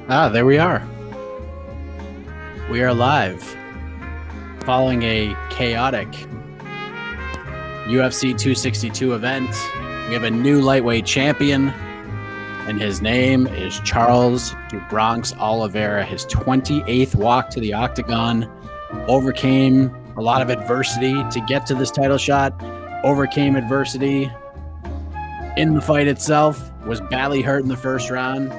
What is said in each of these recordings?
There we are. We are live. Following a chaotic UFC 262 event, we have a new lightweight champion, and his name is Charles "Du Bronx" Oliveira. His 28th walk to the octagon, overcame a lot of adversity to get to this title shot, overcame adversity in the fight itself, was badly hurt in the first round,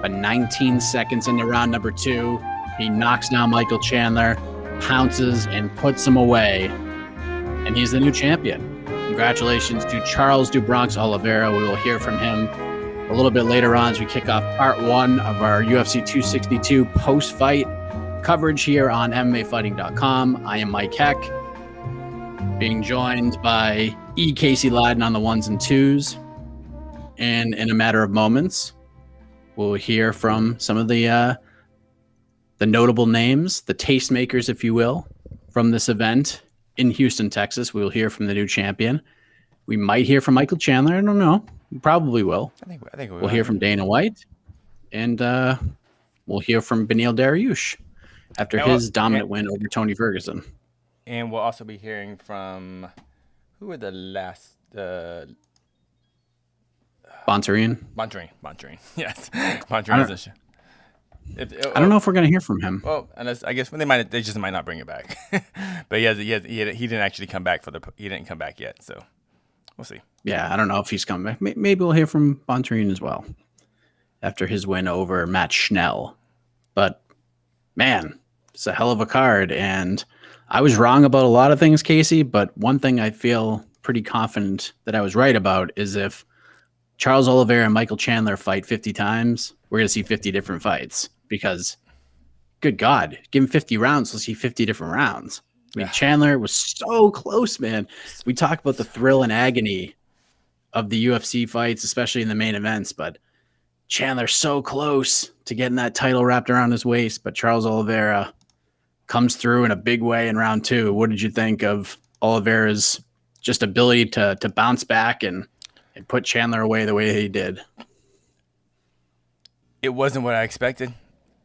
but 19 seconds into round number 2, he knocks down Michael Chandler, pounces, and puts him away, and he's the new champion. Congratulations to Charles "Du Bronx" Oliveira. We will hear from him a little bit later on as we kick off part 1 of our UFC 262 post-fight coverage here on MMAfighting.com. I am Mike Heck, being joined by Casey Lyden on the ones and twos. And in a matter of moments, we'll hear from some of the notable names, the tastemakers, if you will, from this event in Houston, Texas. We will hear from the new champion. We might hear from Michael Chandler. I don't know. We probably will. I think we'll hear from Dana White. And we'll hear from Beneil Darius after his dominant win over Tony Ferguson. And we'll also be hearing from, who were the last... Bontarine. Yes. Bontarine is I don't know if we're gonna hear from him. Well, unless I guess they just might not bring it back. But he didn't actually come back he didn't come back yet, so we'll see. Yeah, I don't know if he's coming back. Maybe we'll hear from Bontarine as well after his win over Matt Schnell. But man, it's a hell of a card, and I was wrong about a lot of things, Casey. But one thing I feel pretty confident that I was right about is if Charles Oliveira and Michael Chandler fight 50 times, we're going to see 50 different fights because, good God, give him 50 rounds, we'll see 50 different rounds. I mean, Chandler was so close, man. We talk about the thrill and agony of the UFC fights, especially in the main events, but Chandler's so close to getting that title wrapped around his waist, but Charles Oliveira comes through in a big way in round 2. What did you think of Oliveira's just ability to bounce back and put Chandler away the way he did? It wasn't what I expected.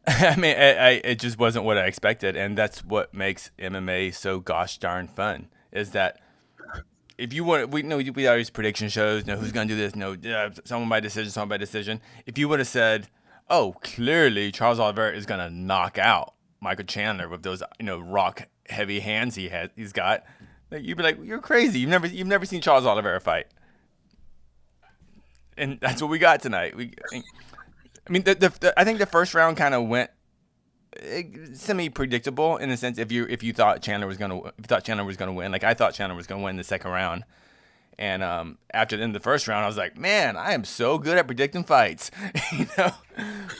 I mean, it just wasn't what I expected, and that's what makes MMA so gosh darn fun. Is that if you want, we always prediction shows, who's gonna do this, someone by decision. If you would have said, "Oh, clearly Charles Oliveira is gonna knock out Michael Chandler with those, rock heavy hands he's got," you'd be like, "You're crazy. You've never seen Charles Oliveira fight." And that's what we got tonight. I think the first round kind of went semi-predictable in the sense if you thought Chandler was gonna win. Like I thought Chandler was gonna win the second round, and after the first round, I was like, man, I am so good at predicting fights,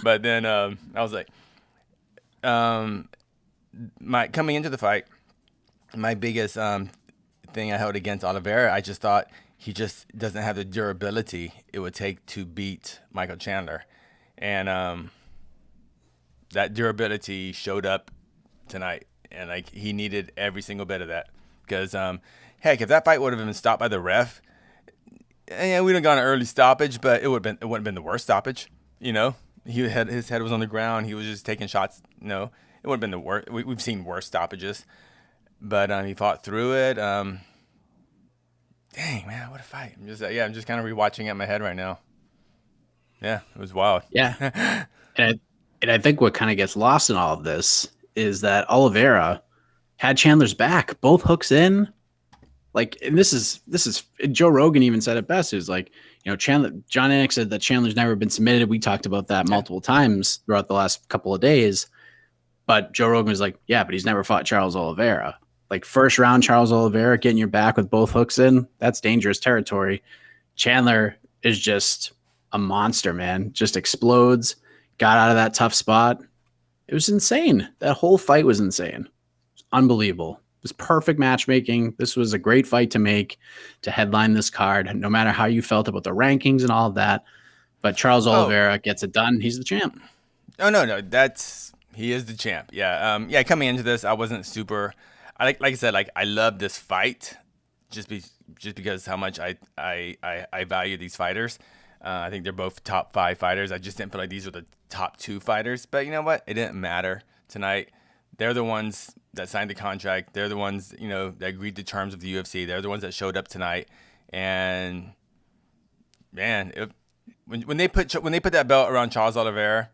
But then I was like, coming into the fight, my biggest thing I held against Oliveira, I just thought he just doesn't have the durability it would take to beat Michael Chandler. And that durability showed up tonight. And he needed every single bit of that. Because, heck, if that fight would have been stopped by the ref, we'd have gone an early stoppage, but it wouldn't have been the worst stoppage. His head was on the ground. He was just taking shots. It wouldn't have been the worst. We've seen worse stoppages. But he fought through it. Dang, man, what a fight. I'm just kind of rewatching it in my head right now. Yeah, it was wild. Yeah. and I think what kind of gets lost in all of this is that Oliveira had Chandler's back, both hooks in. And this is Joe Rogan even said it best. It was like, Chandler, John Anik said that Chandler's never been submitted. We talked about that multiple times throughout the last couple of days. But Joe Rogan was like, yeah, but he's never fought Charles Oliveira. First round, Charles Oliveira getting your back with both hooks in, that's dangerous territory. Chandler is just a monster, man. Just explodes, got out of that tough spot. It was insane. That whole fight was insane. It was unbelievable. It was perfect matchmaking. This was a great fight to make, to headline this card, no matter how you felt about the rankings and all of that. But Charles Oliveira gets it done. He's the champ. Oh, no. He is the champ. Yeah. Coming into this, I wasn't super... Like I said, I love this fight just because how much I value these fighters. I think they're both top 5 fighters. I just didn't feel like these were the top 2 fighters. But you know what? It didn't matter tonight. They're the ones that signed the contract. They're the ones, that agreed to terms of the UFC. They're the ones that showed up tonight. And man, when they put that belt around Charles Oliveira,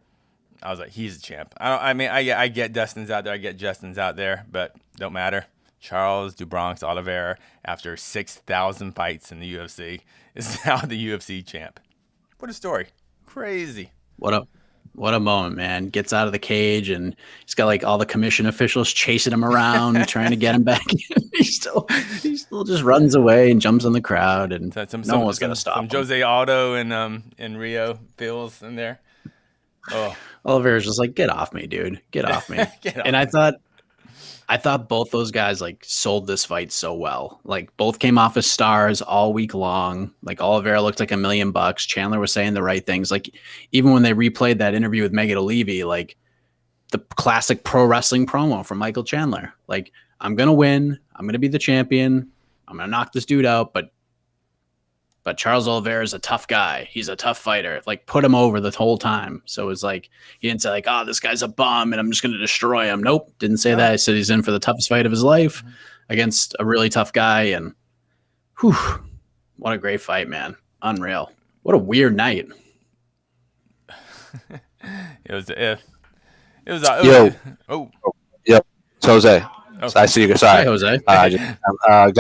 I was like, he's a champ. I get Dustin's out there, I get Justin's out there, but don't matter. Charles do Bronx Oliveira, after 6,000 fights in the UFC, is now the UFC champ. What a story! Crazy. What a moment, man. Gets out of the cage and he's got like all the commission officials chasing him around, trying to get him back in. He still just runs away and jumps in the crowd, and no one's going to stop him. Jose Aldo and Rio feels in there. Oh, Oliveira's just like, get off me, dude. Get off me. And I thought both those guys like sold this fight so well. Like both came off as stars all week long. Like Oliveira looked like $1 million. Chandler was saying the right things. Like even when they replayed that interview with Megan Olivi, like the classic pro wrestling promo from Michael Chandler. Like, I'm going to win. I'm going to be the champion. I'm going to knock this dude out. But Charles Oliveira is a tough guy. He's a tough fighter. Like, put him over the whole time. So it was like, he didn't say like, oh, this guy's a bum and I'm just going to destroy him. Nope. Didn't say that. He said he's in for the toughest fight of his life against a really tough guy. And whew, what a great fight, man. Unreal. What a weird night. It was. Oh. Yep. It's Jose. Oh. I see you. Sorry, Hi, Jose. I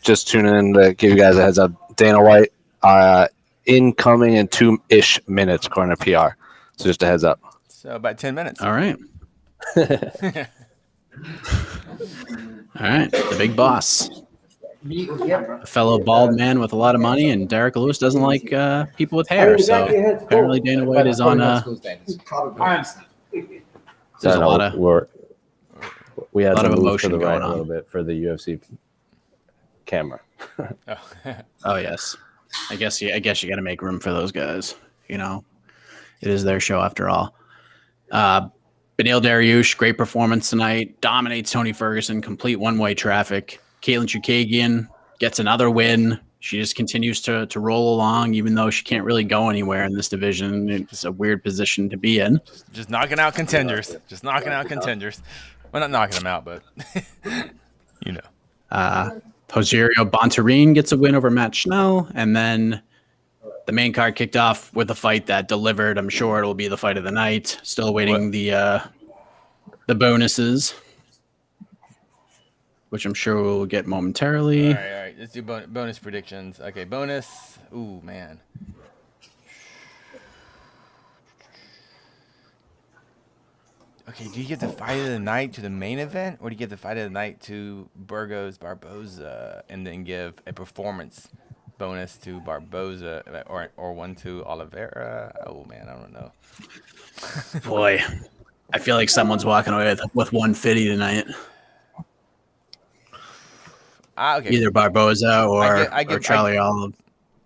just tuned in to give you guys a heads up. Dana White, incoming in 2-ish minutes, according to PR. So just a heads up. So about 10 minutes. All right. All right. The big boss. A fellow bald man with a lot of money, and Derek Lewis doesn't like people with hair. So apparently Dana White is on there's a lot of we had lot to of move emotion to the right going a on. little bit for the UFC camera. Oh yes. I guess you got to make room for those guys. You know, it is their show after all. Beneil Darius, great performance tonight. Dominates Tony Ferguson. Complete one-way traffic. Caitlin Chukagian gets another win. She just continues to roll along, even though she can't really go anywhere in this division. It's a weird position to be in. Just knocking out contenders. Well, not knocking them out, but you know. Rogerio Bontorin gets a win over Matt Schnell, and then the main card kicked off with a fight that delivered. I'm sure it'll be the fight of the night. Still awaiting the bonuses, which I'm sure we'll get momentarily. All right. Let's do bonus predictions. Okay, bonus. Ooh, man. Okay, do you give the fight of the night to the main event, or do you give the fight of the night to Burgos Barboza, and then give a performance bonus to Barboza, or one to Oliveira? Oh man, I don't know. Boy, I feel like someone's walking away with 150 tonight. Okay. Either Barboza or Charlie Olive. Olive.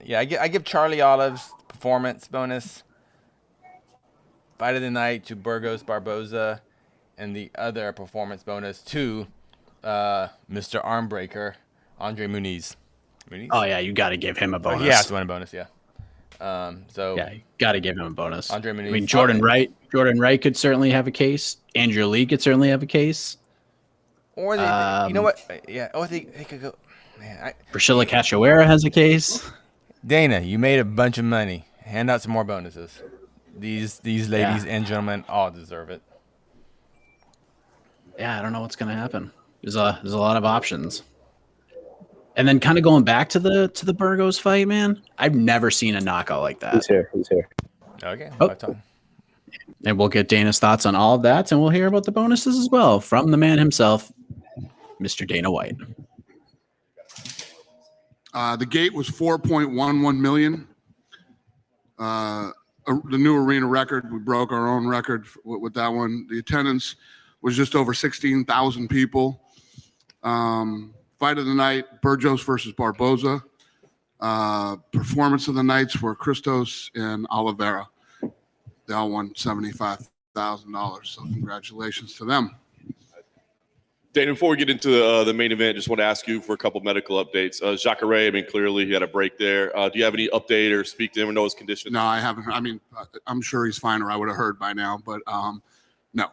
Yeah, I give Charlie Olive's performance bonus. Fight of the night to Burgos Barboza, and the other performance bonus to Mr. Armbreaker, Andre Muniz. Oh yeah, you got to give him a bonus. He has to win a bonus, yeah. Yeah, you got to give him a bonus. Andre Muniz. I mean, Jordan Wright could certainly have a case. Andrew Lee could certainly have a case. Or you know what? Yeah. Oh, they could go. Man, Priscilla Cachoeira has a case. Dana, you made a bunch of money. Hand out some more bonuses. These ladies and gentlemen all deserve it. Yeah, I don't know what's going to happen. There's a lot of options. And then kind of going back to the Burgos fight, man, I've never seen a knockout like that. He's here. Okay. Oh. And we'll get Dana's thoughts on all of that, and we'll hear about the bonuses as well from the man himself, Mr. Dana White. The gate was 4.11 million. The new arena record, we broke our own record with that one. The attendance was just over 16,000 people. Fight of the night, Burgos versus Barboza. Performance of the nights were Christos and Oliveira. They all won $75,000, so congratulations to them. Dana, before we get into the main event, just want to ask you for a couple medical updates. Jacare, I mean, clearly he had a break there. Do you have any update or speak to him or know his condition? No, I haven't. I mean, I'm sure he's fine, or I would have heard by now. But no.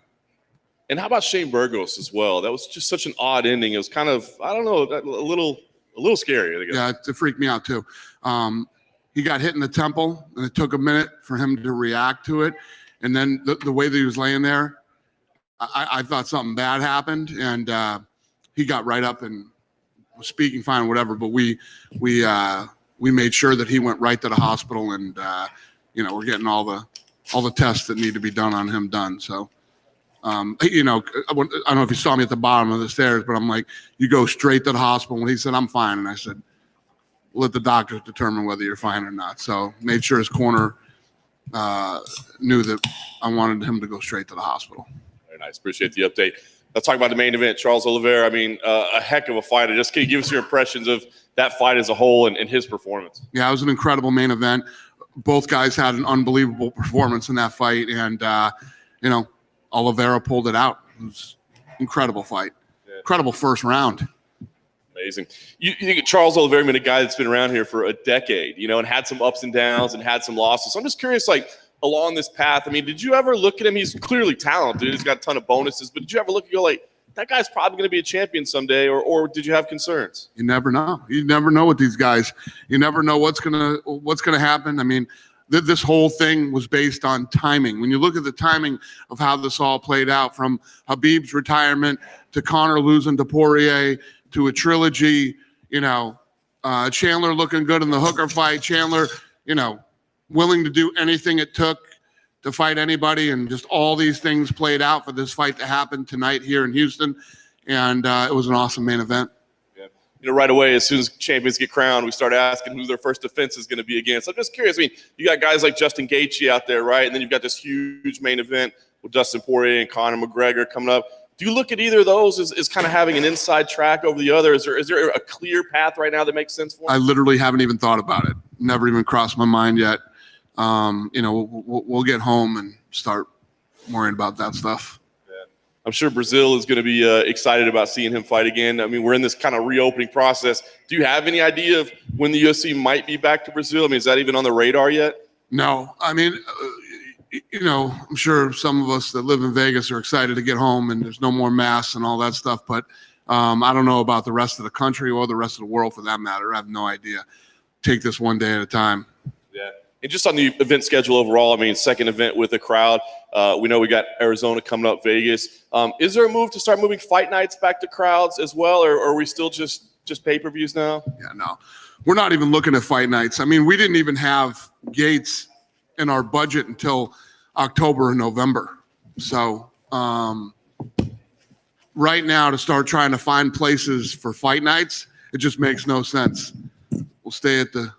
And how about Shane Burgos as well? That was just such an odd ending. It was kind of, I don't know, a little scary, I guess. Yeah, it freaked me out too. He got hit in the temple, and it took a minute for him to react to it. And then the way that he was laying there, I thought something bad happened, and he got right up and was speaking fine, whatever. But we made sure that he went right to the hospital, and we're getting all the tests that need to be done on him done. So, I don't know if you saw me at the bottom of the stairs, but I'm like, you go straight to the hospital. When he said I'm fine, and I said, let the doctors determine whether you're fine or not. So made sure his corner knew that I wanted him to go straight to the hospital. Very nice. Appreciate the update. Let's talk about the main event. Charles Oliveira, I mean, a heck of a fighter. Just can you give us your impressions of that fight as a whole and his performance? Yeah, it was an incredible main event. Both guys had an unbelievable performance in that fight, and Oliveira pulled it out. It was an incredible fight. Yeah. Incredible first round. Amazing. You think Charles Oliveira been a guy that's been around here for a decade, and had some ups and downs and had some losses. So I'm just curious, along this path, I mean, did you ever look at him? He's clearly talented. He's got a ton of bonuses. But did you ever look and go that guy's probably going to be a champion someday, or did you have concerns? You never know. You never know with these guys. You never know what's gonna happen. I mean, this whole thing was based on timing. When you look at the timing of how this all played out, from Habib's retirement to Conor losing to Poirier to a trilogy, Chandler looking good in the Hooker fight, Chandler, willing to do anything it took to fight anybody, and just all these things played out for this fight to happen tonight here in Houston, and it was an awesome main event. Right away, as soon as champions get crowned, we start asking who their first defense is going to be against. I'm just curious. I mean, you got guys like Justin Gaethje out there, right? And then you've got this huge main event with Dustin Poirier and Conor McGregor coming up. Do you look at either of those as kind of having an inside track over the other? Is there a clear path right now that makes sense for them? I literally haven't even thought about it. Never even crossed my mind yet. We'll get home and start worrying about that stuff. I'm sure Brazil is going to be excited about seeing him fight again. I mean, we're in this kind of reopening process. Do you have any idea of when the UFC might be back to Brazil? I mean, is that even on the radar yet? No. I mean, I'm sure some of us that live in Vegas are excited to get home and there's no more masks and all that stuff. But I don't know about the rest of the country or the rest of the world for that matter. I have no idea. Take this one day at a time. Yeah. And just on the event schedule overall, I mean, second event with a crowd. We know we got Arizona coming up, Vegas. Is there a move to start moving fight nights back to crowds as well, or are we still just pay-per-views now? Yeah, no. We're not even looking at fight nights. I mean, we didn't even have gates in our budget until October and November. So right now to start trying to find places for fight nights, it just makes no sense. We'll stay at the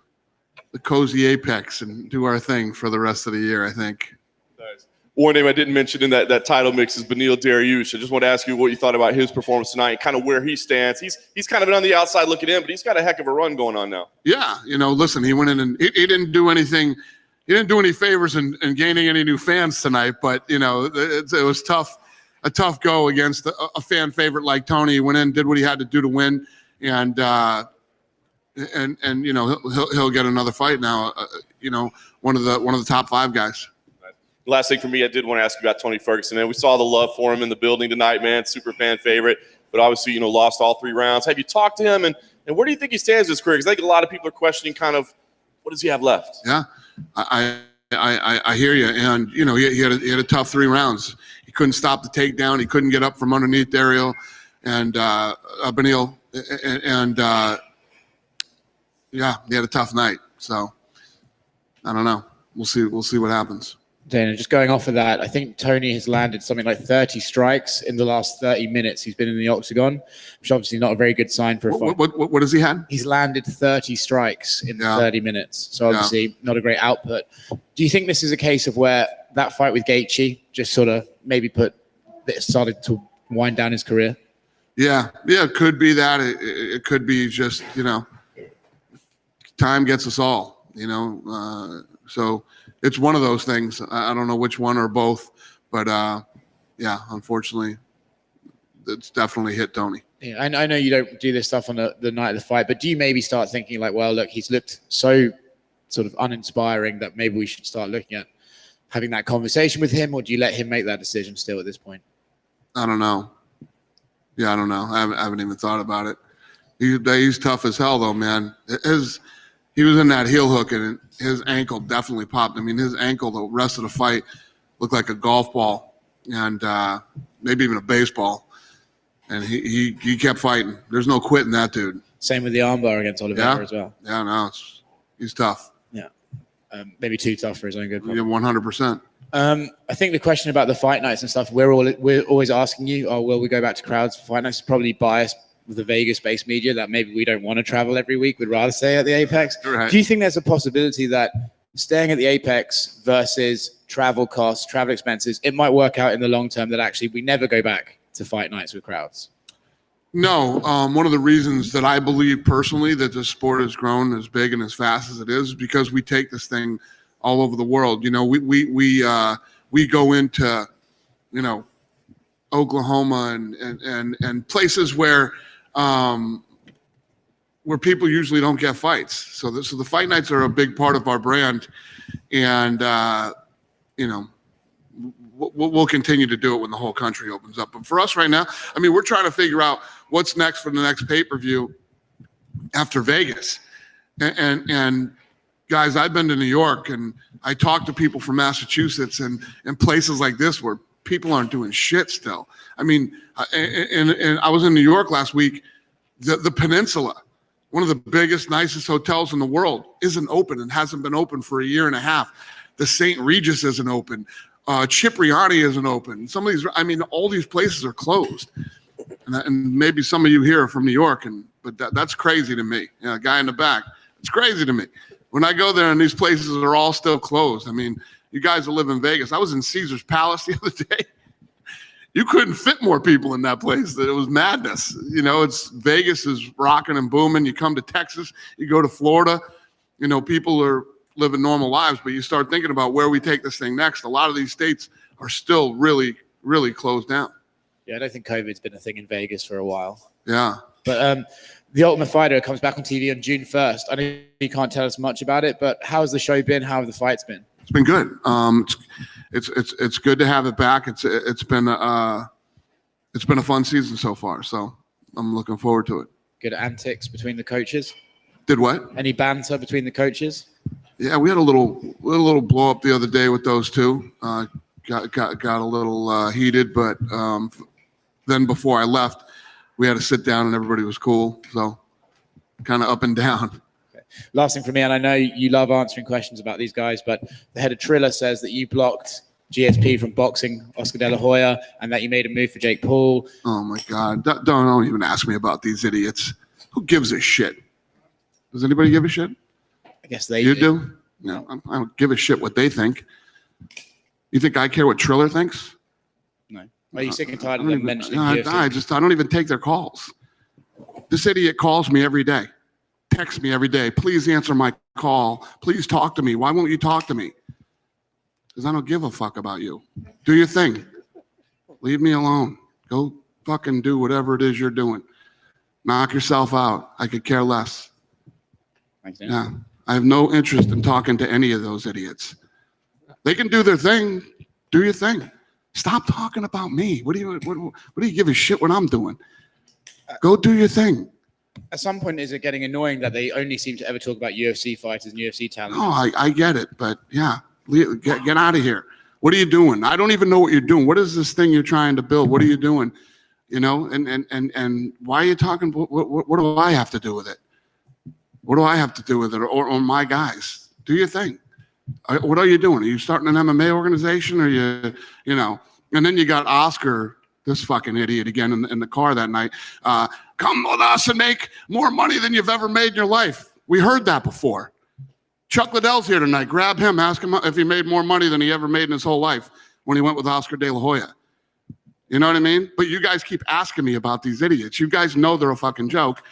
cozy Apex and do our thing for the rest of the year, I think. Nice. One name I didn't mention in that title mix is Beneil Darius. I just want to ask you what you thought about his performance tonight and kind of where he stands. He's kind of been on the outside looking in, but he's got a heck of a run going on now. Yeah, listen, he went in and he didn't do anything. He didn't do any favors in gaining any new fans tonight, but, it was tough, a tough go against a fan favorite like Tony. He went in, did what he had to do to win, and he'll get another fight now. One of the top 5 guys. Last thing for me, I did want to ask you about Tony Ferguson. Man, we saw the love for him in the building tonight, man. Super fan favorite, but obviously lost all 3 rounds. Have you talked to him, and where do you think he stands in his career? Because I think a lot of people are questioning kind of what does he have left. Yeah, I hear you, and he had a tough 3 rounds. He couldn't stop the takedown. He couldn't get up from underneath Darius and Beneil, and yeah, he had a tough night. So I don't know. We'll see what happens. Dana, just going off of that, I think Tony has landed something like 30 strikes in the last 30 minutes. He's been in the octagon, which is obviously not a very good sign for a fight. What has he had? He's landed 30 strikes in 30 minutes. So obviously not a great output. Do you think this is a case of where that fight with Gaethje just sort of maybe started to wind down his career? Yeah, it could be that. It could be just, time gets us all, so it's one of those things. I don't know which one or both, but unfortunately, it's definitely hit Tony. Yeah, I know you don't do this stuff on the night of the fight, but do you maybe start thinking like, well, look, he's looked so sort of uninspiring that maybe we should start looking at having that conversation with him, or do you let him make that decision still at this point? I don't know. Yeah, I don't know. I haven't even thought about it. He's tough as hell, though, man. He was in that heel hook, and his ankle definitely popped. I mean, his ankle, the rest of the fight, looked like a golf ball and maybe even a baseball. And he kept fighting. There's no quitting that dude. Same with the armbar against Oliveira as well. Yeah, no, he's tough. Yeah, maybe too tough for his own good. Yeah, 100%. I think the question about the fight nights and stuff, we're always asking you, will we go back to crowds for fight nights? It's probably biased with the Vegas-based media that maybe we don't want to travel every week. We'd rather stay at the Apex. Right. Do you think there's a possibility that staying at the Apex versus travel costs, travel expenses, it might work out in the long term that actually we never go back to fight nights with crowds? No. One of the reasons that I believe personally that this sport has grown as big and as fast as it is because we take this thing all over the world. You know, we go into, you know, Oklahoma and places where people usually don't get fights. So the fight nights are a big part of our brand, and you know, we'll continue to do it when the whole country opens up. But for us right now, I mean, we're trying to figure out what's next for the next pay-per-view after Vegas. And guys, I've been to New York, and I talked to people from Massachusetts and places like this where people aren't doing shit still. I mean, and I was in New York last week. The Peninsula, one of the biggest, nicest hotels in the world, isn't open and hasn't been open for a year and a half. The St. Regis isn't open. Cipriani isn't open. Some of these, I mean, all these places are closed. And maybe some of you here are from New York, but that's crazy to me. You know, guy in the back, it's crazy to me. When I go there and these places are all still closed. I mean, you guys that live in Vegas. I was in Caesar's Palace the other day. You couldn't fit more people in that place. It was madness. You know, Vegas is rocking and booming. You come to Texas, you go to Florida, you know, people are living normal lives, but you start thinking about where we take this thing next. A lot of these states are still really, really closed down. Yeah, I don't think COVID's been a thing in Vegas for a while. Yeah. But The Ultimate Fighter comes back on TV on June 1st. I know you can't tell us much about it, but how's the show been? How have the fights been? It's been good. It's good to have it back. It's been a fun season so far. So I'm looking forward to it. Good antics between the coaches. Did what? Any banter between the coaches? Yeah, we had a little blow up the other day with those two. Got a little heated, but then before I left, we had to sit down and everybody was cool. So kind of up and down. Last thing for me, and I know you love answering questions about these guys, but the head of Triller says that you blocked GSP from boxing Oscar De La Hoya and that you made a move for Jake Paul. Oh, my God. Don't even ask me about these idiots. Who gives a shit? Does anybody give a shit? I guess they do. No, I don't give a shit what they think. You think I care what Triller thinks? No. Are you sick and tired of them mentioning UFC? I don't even take their calls. This idiot calls me every day. Text me every day. Please answer my call. Please talk to me. Why won't you talk to me? Because I don't give a fuck about you. Do your thing. Leave me alone. Go fucking do whatever it is you're doing. Knock yourself out. I could care less. Yeah. I have no interest in talking to any of those idiots. They can do their thing. Do your thing. Stop talking about me. What do you give a shit what I'm doing? Go do your thing. At some point, is it getting annoying that they only seem to ever talk about UFC fighters and UFC talent? No, I get it, but yeah, get out of here. What are you doing? I don't even know what you're doing. What is this thing you're trying to build? What are you doing? You know, and why are you talking? What do I have to do with it? What do I have to do with it? Or my guys? Do your thing. What are you doing? Are you starting an MMA organization? Or you know? And then you got Oscar, this fucking idiot again in the car that night. Come with us and make more money than you've ever made in your life. We heard that before. Chuck Liddell's here tonight. Grab him. Ask him if he made more money than he ever made in his whole life when he went with Oscar De La Hoya. You know what I mean? But you guys keep asking me about these idiots. You guys know they're a fucking joke,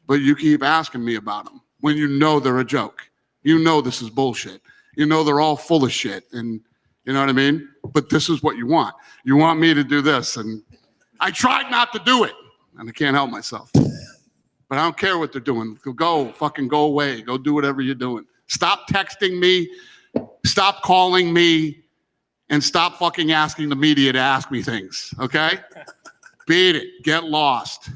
but you keep asking me about them when you know they're a joke. You know this is bullshit. You know they're all full of shit. And you know what I mean? But this is what you want. You want me to do this. And I tried not to do it, and I can't help myself. But I don't care what they're doing. Fucking go away. Go do whatever you're doing. Stop texting me. Stop calling me. And stop fucking asking the media to ask me things, okay? Beat it. Get lost.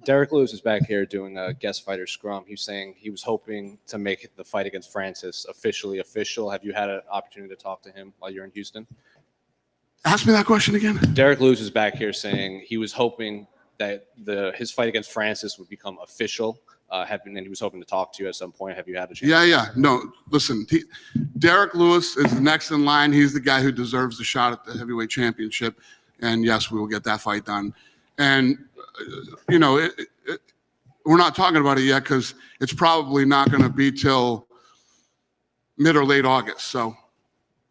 Derek Lewis is back here doing a guest fighter scrum. He's saying he was hoping to make the fight against Francis officially official. Have you had an opportunity to talk to him while you're in Houston? Ask me that question again. Derek Lewis is back here saying he was hoping that his fight against Francis would become official. And he was hoping to talk to you at some point. Have you had a chance? Yeah. No, listen, Derek Lewis is the next in line. He's the guy who deserves the shot at the heavyweight championship. And yes, we will get that fight done. And, we're not talking about it yet because it's probably not going to be till mid or late August. So,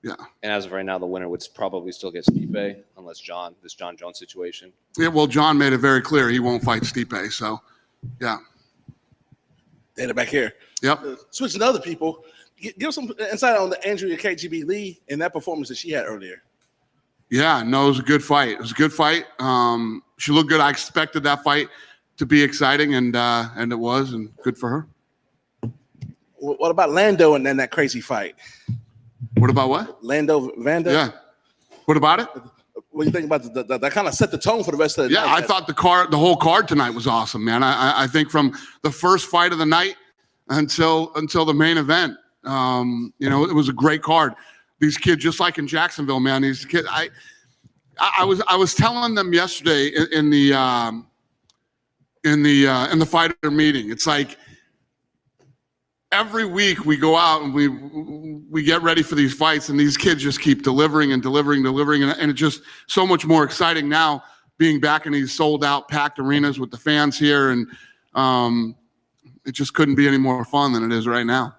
yeah. And as of right now, the winner would probably still get Stipe, unless this John Jones situation. Yeah, well, John made it very clear he won't fight Stipe. So, yeah. Dana back here. Yep. Switching to other people, give some insight on the Andrea KGB Lee and that performance that she had earlier. Yeah, no, it was a good fight. It was a good fight. She looked good. I expected that fight to be exciting, and it was, and good for her. What about Lando and then that crazy fight? What about what? Lando Vanda? Yeah. What about it? What do you think about that? Kind of set the tone for the rest of the night. Yeah, I thought the whole card tonight was awesome, man. I think from the first fight of the night until the main event, it was a great card. These kids, just like in Jacksonville, man. These kids, I was telling them yesterday in the fighter meeting. It's like every week we go out and we get ready for these fights, and these kids just keep delivering, and it's just so much more exciting now being back in these sold out packed arenas with the fans here, and it just couldn't be any more fun than it is right now.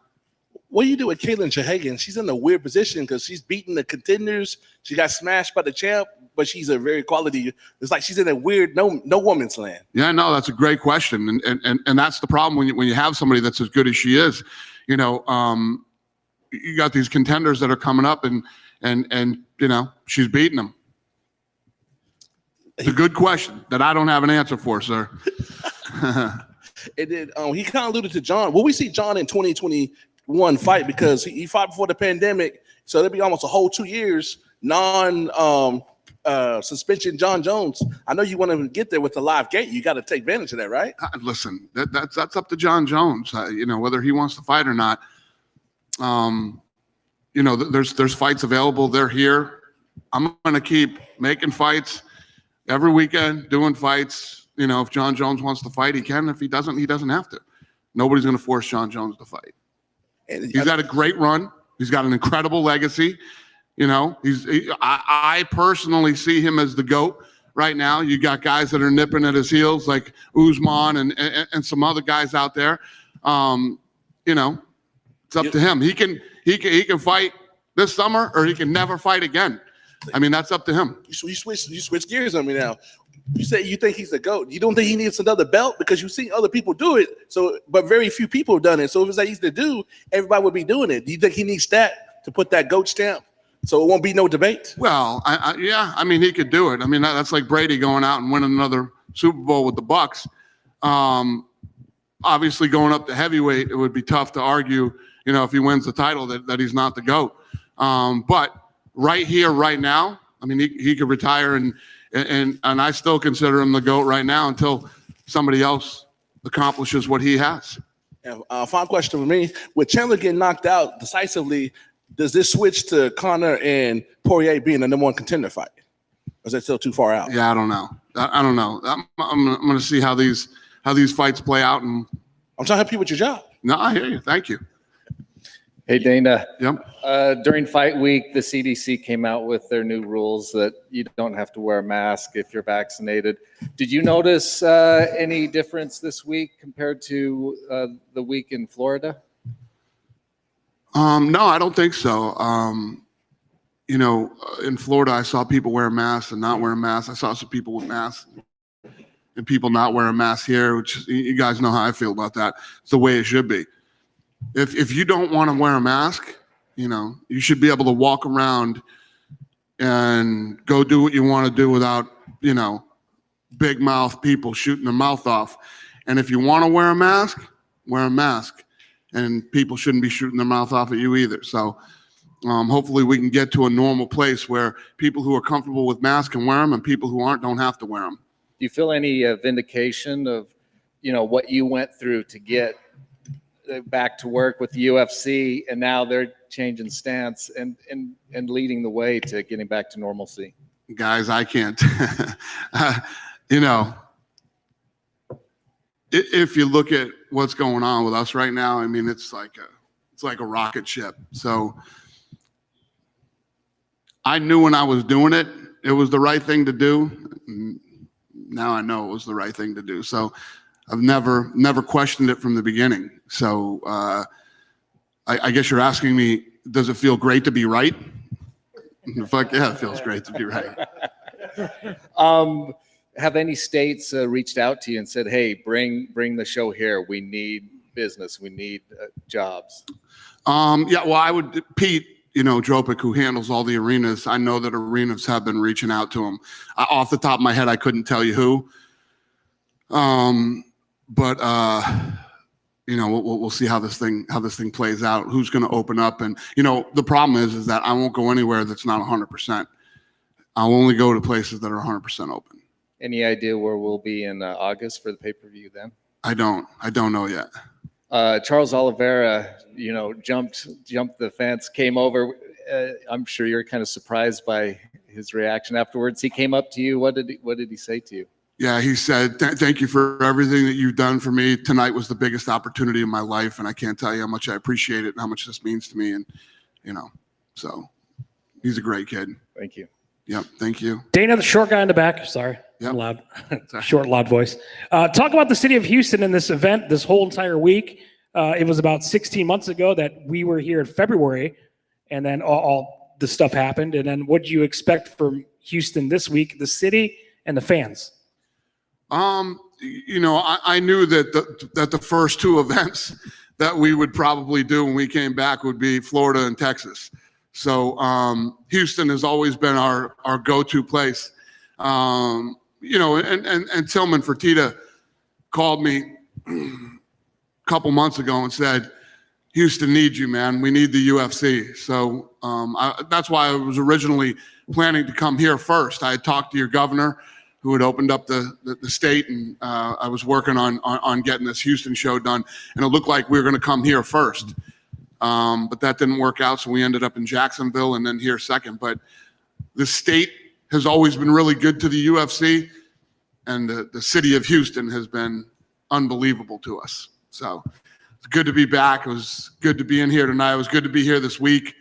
What do you do with Kaylin Shahagan? She's in a weird position because she's beating the contenders. She got smashed by the champ, but she's a very quality. It's like she's in a weird no woman's land. Yeah, no, that's a great question, and that's the problem when you have somebody that's as good as she is. You got these contenders that are coming up, and she's beating them. It's a good question that I don't have an answer for, sir. And then he kind of alluded to John. Will we see John in 2021 fight, because he fought before the pandemic, so there'll be almost a whole 2 years suspension John Jones. I know you want to get there with the live gate. You got to take advantage of that, right? Listen, that's up to John Jones. Whether he wants to fight or not. There's fights available. They're here. I'm going to keep making fights every weekend, doing fights. If John Jones wants to fight, he can. If he doesn't, he doesn't have to. Nobody's going to force John Jones to fight. He's got a great run. He's got an incredible legacy. I personally see him as the GOAT right now. You got guys that are nipping at his heels like Usman and some other guys out there. It's up to him. He can fight this summer, or he can never fight again. I mean, that's up to him. You switch gears on me now. You say you think he's the GOAT. You don't think he needs another belt, because you've seen other people do it. So, but very few people have done it. So if it's like he's the dude, everybody would be doing it. Do you think he needs that to put that GOAT stamp, so it won't be no debate? Well, yeah. I mean, he could do it. I mean, that's like Brady going out and winning another Super Bowl with the Bucs. Obviously, going up to heavyweight, it would be tough to argue, if he wins the title, that he's not the GOAT. But right here, right now, I mean, he could retire, and I still consider him the GOAT right now until somebody else accomplishes what he has. And final question for me: with Chandler getting knocked out decisively, does this switch to Conor and Poirier being the #1 contender fight? Or is that still too far out? Yeah, I don't know. I don't know. I'm going to see how these fights play out. And I'm trying to help you with your job. No, I hear you. Thank you. Hey, Dana. Yep. During fight week, the CDC came out with their new rules that you don't have to wear a mask if you're vaccinated. Did you notice any difference this week compared to the week in Florida? No, I don't think so. In Florida, I saw people wear masks and not wearing masks. I saw some people with masks and people not wearing masks here, which you guys know how I feel about that. It's the way it should be. If you don't want to wear a mask, you should be able to walk around and go do what you want to do without big mouth people shooting their mouth off. And if you want to wear a mask, wear a mask. And people shouldn't be shooting their mouth off at you either. So hopefully we can get to a normal place where people who are comfortable with masks can wear them and people who aren't don't have to wear them. Do you feel any vindication of, what you went through to get back to work with the UFC, and now they're changing stance and leading the way to getting back to normalcy? Guys, I can't, if you look at what's going on with us right now, I mean, it's like a rocket ship. So I knew when I was doing it, it was the right thing to do. Now I know it was the right thing to do. So I've never questioned it from the beginning. So I guess you're asking me, does it feel great to be right? Fuck yeah, it feels great to be right. Have any states reached out to you and said, hey, bring the show here. We need business. We need jobs. Yeah, well, Pete, Dropic, who handles all the arenas, I know that arenas have been reaching out to him. Off the top of my head, I couldn't tell you who. But we'll see how this thing plays out. Who's going to open up? And the problem is that I won't go anywhere that's not 100%. I'll only go to places that are 100% open. Any idea where we'll be in August for the pay-per-view then? I don't know yet. Charles Oliveira, jumped the fence, came over. I'm sure you're kind of surprised by his reaction afterwards. He came up to you. What did he say to you? Yeah, he said, thank you for everything that you've done for me. Tonight was the biggest opportunity of my life, and I can't tell you how much I appreciate it and how much this means to me. And, so he's a great kid. Thank you. Yep, thank you. Dana, the short guy in the back. Sorry, yep. I'm loud. Short, loud voice. Talk about the city of Houston in this event this whole entire week. It was about 16 months ago that we were here in February, and then all the stuff happened. And then what do you expect from Houston this week, the city and the fans? I knew that the first two events that we would probably do when we came back would be Florida and Texas. So Houston has always been our go-to place. And Tillman Fertitta called me a couple months ago and said, Houston needs you, man. We need the UFC. So that's why I was originally planning to come here first. I had talked to your governor, who had opened up the state, and I was working on getting this Houston show done, and it looked like we were going to come here first. But that didn't work out, so we ended up in Jacksonville and then here second. But the state has always been really good to the UFC, and the city of Houston has been unbelievable to us. So it's good to be back. It was good to be in here tonight. It was good to be here this week.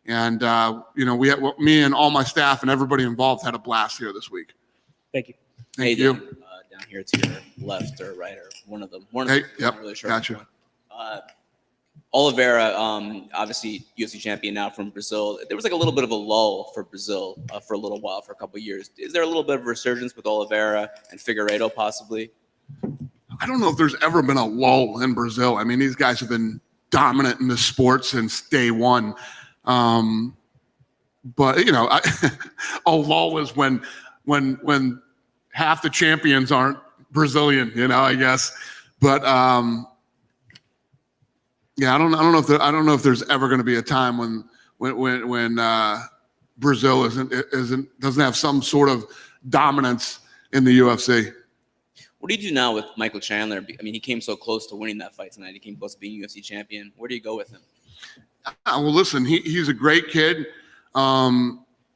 And, me and all my staff and everybody involved had a blast here this week. Thank you. Thank you. Down here to your left or right, or one of them. Hey, yep, not really sure gotcha. Oliveira, obviously UFC champion now from Brazil. There was like a little bit of a lull for Brazil for a little while, for a couple of years. Is there a little bit of a resurgence with Oliveira and Figueiredo possibly? I don't know if there's ever been a lull in Brazil. I mean, these guys have been dominant in the sport since day one. But a lull is when half the champions aren't Brazilian, I guess. But yeah, I don't know if there's ever going to be a time when Brazil doesn't have some sort of dominance in the UFC. What do you do now with Michael Chandler? I mean, he came so close to winning that fight tonight. He came close to being UFC champion. Where do you go with him? Well, listen, he's a great kid.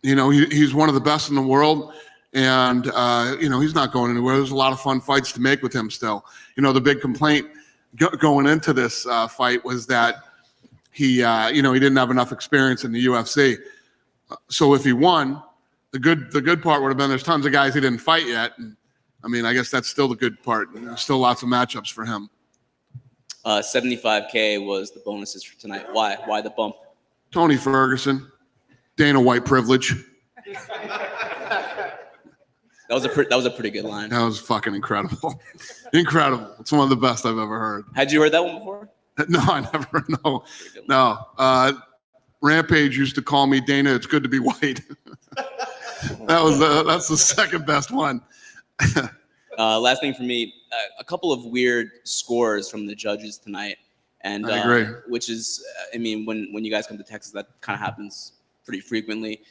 He's one of the best in the world. And, he's not going anywhere. There's a lot of fun fights to make with him still. The big complaint going into this fight was that he didn't have enough experience in the UFC. So if he won, the good part would have been there's tons of guys he didn't fight yet. And, I mean, I guess that's still the good part. There's still lots of matchups for him. 75K was the bonuses for tonight. Why? Why the bump? Tony Ferguson, Dana White privilege. That was a pretty good line. That was fucking incredible. Incredible. It's one of the best I've ever heard. Had you heard that one before? No, I never. No. Rampage used to call me Dana. It's good to be white. That's the second best one. Last thing for me, a couple of weird scores from the judges tonight, and I agree. which is, I mean, when you guys come to Texas, that kind of happens pretty frequently.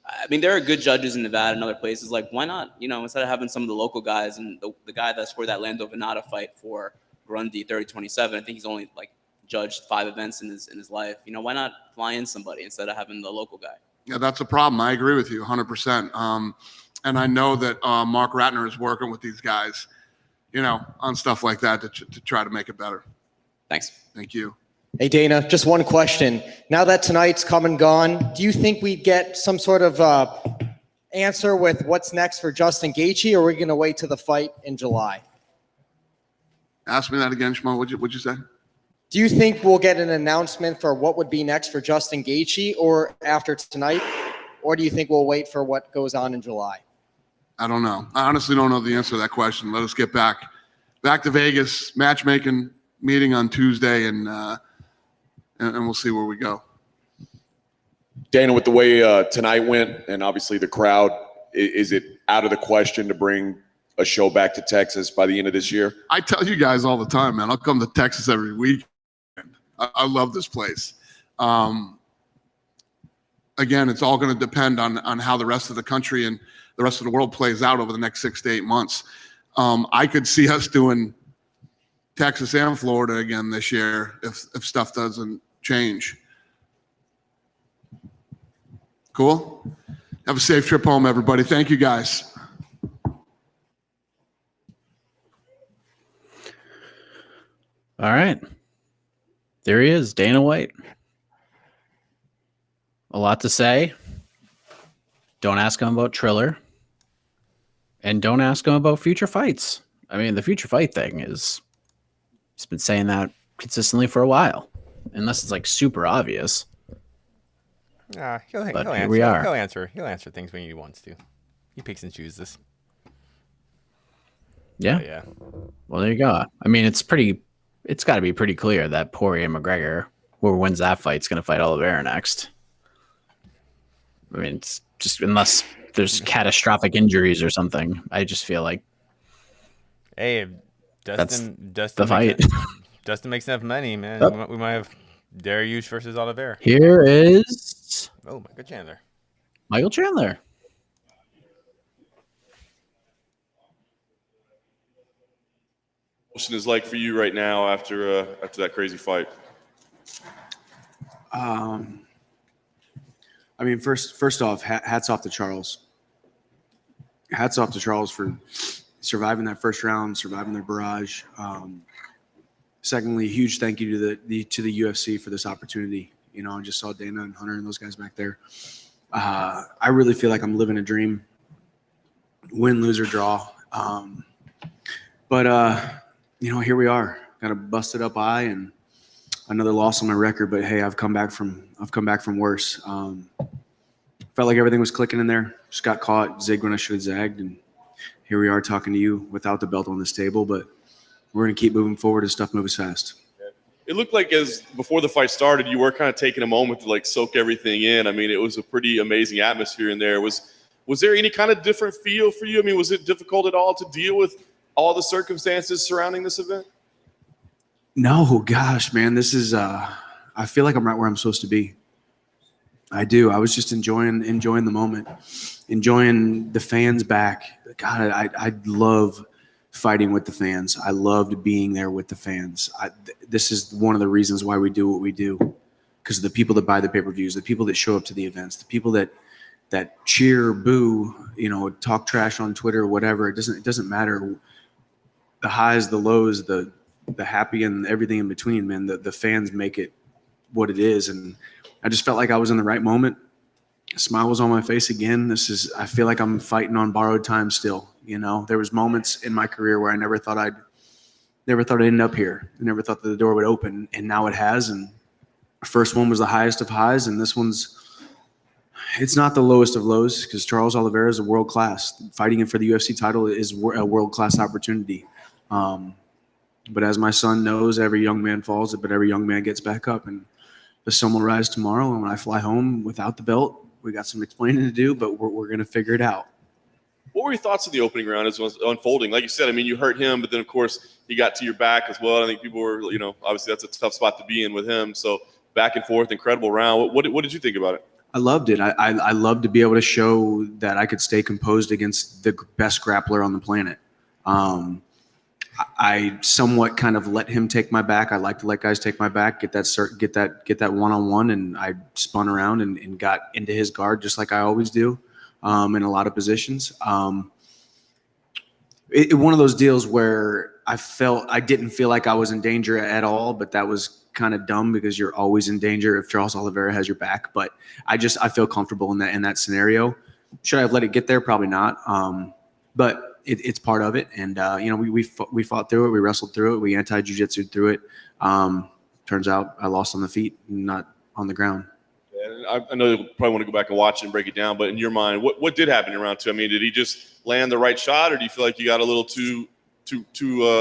I mean, there are good judges in Nevada and other places. Like, why not, instead of having some of the local guys, and the guy that scored that Lando Venata fight for Grundy 30-27, I think he's only like judged 5 events in his life. Why not fly in somebody instead of having the local guy? Yeah, that's a problem. I agree with you 100%. And I know that Mark Ratner is working with these guys, on stuff like that to try to make it better. Thanks. Thank you. Hey, Dana, just one question. Now that tonight's come and gone, do you think we get some sort of answer with what's next for Justin Gaethje, or are we going to wait till the fight in July? Ask me that again, Shmo. What'd you say? Do you think we'll get an announcement for what would be next for Justin Gaethje or after tonight, or do you think we'll wait for what goes on in July? I don't know. I honestly don't know the answer to that question. Let us get back to Vegas, matchmaking meeting on Tuesday, and we'll see where we go. Dana, with the way tonight went, and obviously the crowd, is it out of the question to bring a show back to Texas by the end of this year? I tell you guys all the time, man. I'll come to Texas every week. I love this place. Again, it's all going to depend on how the rest of the country and the rest of the world plays out over the next 6 to 8 months. I could see us doing Texas and Florida again this year if stuff doesn't change. Cool? Have a safe trip home, everybody. Thank you, guys. All right. There he is, Dana White. A lot to say. Don't ask him about Triller. And don't ask him about future fights. I mean, the future fight thing is, he's been saying that consistently for a while. Unless it's like super obvious. He'll Here answer. we are. He'll answer things when he wants to. He picks and chooses. Yeah. Yeah. Well, there you go. I mean, it's got to be pretty clear that Poirier McGregor, whoever wins that fight, is going to fight Oliveira next. I mean, it's just unless there's catastrophic injuries or something. I just feel like, hey, Dustin the fight. Dustin makes enough money, man. Oh. We might have Darius versus Oliveira. Here is Michael Chandler. Michael Chandler. What is like for you right now after that crazy fight? I mean, first off, hats off to Charles. Hats off to Charles for surviving that first round, surviving their barrage. Secondly, huge thank you to the UFC for this opportunity. I just saw Dana and Hunter and those guys back there. I really feel like I'm living a dream. Win, lose, or draw. But here we are. Got a busted up eye and another loss on my record. But hey, I've come back from worse. Felt like everything was clicking in there. Just got caught, zigged when I should have zagged, and here we are talking to you without the belt on this table. But we're gonna keep moving forward as stuff moves fast. It looked like before the fight started, you were kind of taking a moment to like soak everything in. I mean, it was a pretty amazing atmosphere in there. Was there any kind of different feel for you? I mean, was it difficult at all to deal with all the circumstances surrounding this event? No, gosh, man, this is. I feel like I'm right where I'm supposed to be. I do. I was just enjoying the moment, enjoying the fans back. God, I love fighting with the fans. I loved being there with the fans. This is one of the reasons why we do what we do, because of the people that buy the pay-per-views, the people that show up to the events, the people that cheer, boo, talk trash on Twitter or whatever. It doesn't matter. The highs, the lows, the happy, and everything in between, man. The fans make it what it is, and I just felt like I was in the right moment. A smile was on my face again. I feel like I'm fighting on borrowed time still. There was moments in my career where I never thought I'd end up here. I never thought that the door would open, and now it has. And the first one was the highest of highs, and this it's not the lowest of lows, because Charles Oliveira is a world class. Fighting for the UFC title is a world class opportunity. But as my son knows, every young man falls, but every young man gets back up, and the sun will rise tomorrow. And when I fly home without the belt, we got some explaining to do, but we're going to figure it out. What were your thoughts of the opening round as it was unfolding? Like you said, I mean, you hurt him, but then of course he got to your back as well. I think people were, obviously that's a tough spot to be in with him. So back and forth, incredible round. What did you think about it? I loved it. I loved to be able to show that I could stay composed against the best grappler on the planet. I somewhat kind of let him take my back. I like to let guys take my back, get that one-on-one, and I spun around and got into his guard just like I always do in a lot of positions. One of those deals where I didn't feel like I was in danger at all, but that was kind of dumb because you're always in danger if Charles Oliveira has your back. But I feel comfortable in that scenario. Should I have let it get there? Probably not. But it's part of it. And we fought through it. We wrestled through it. We anti-jiu-jitsu through it. Turns out I lost on the feet, not on the ground. And I know you probably want to go back and watch it and break it down, but in your mind, what did happen in round two? I mean, did he just land the right shot, or do you feel like you got a little too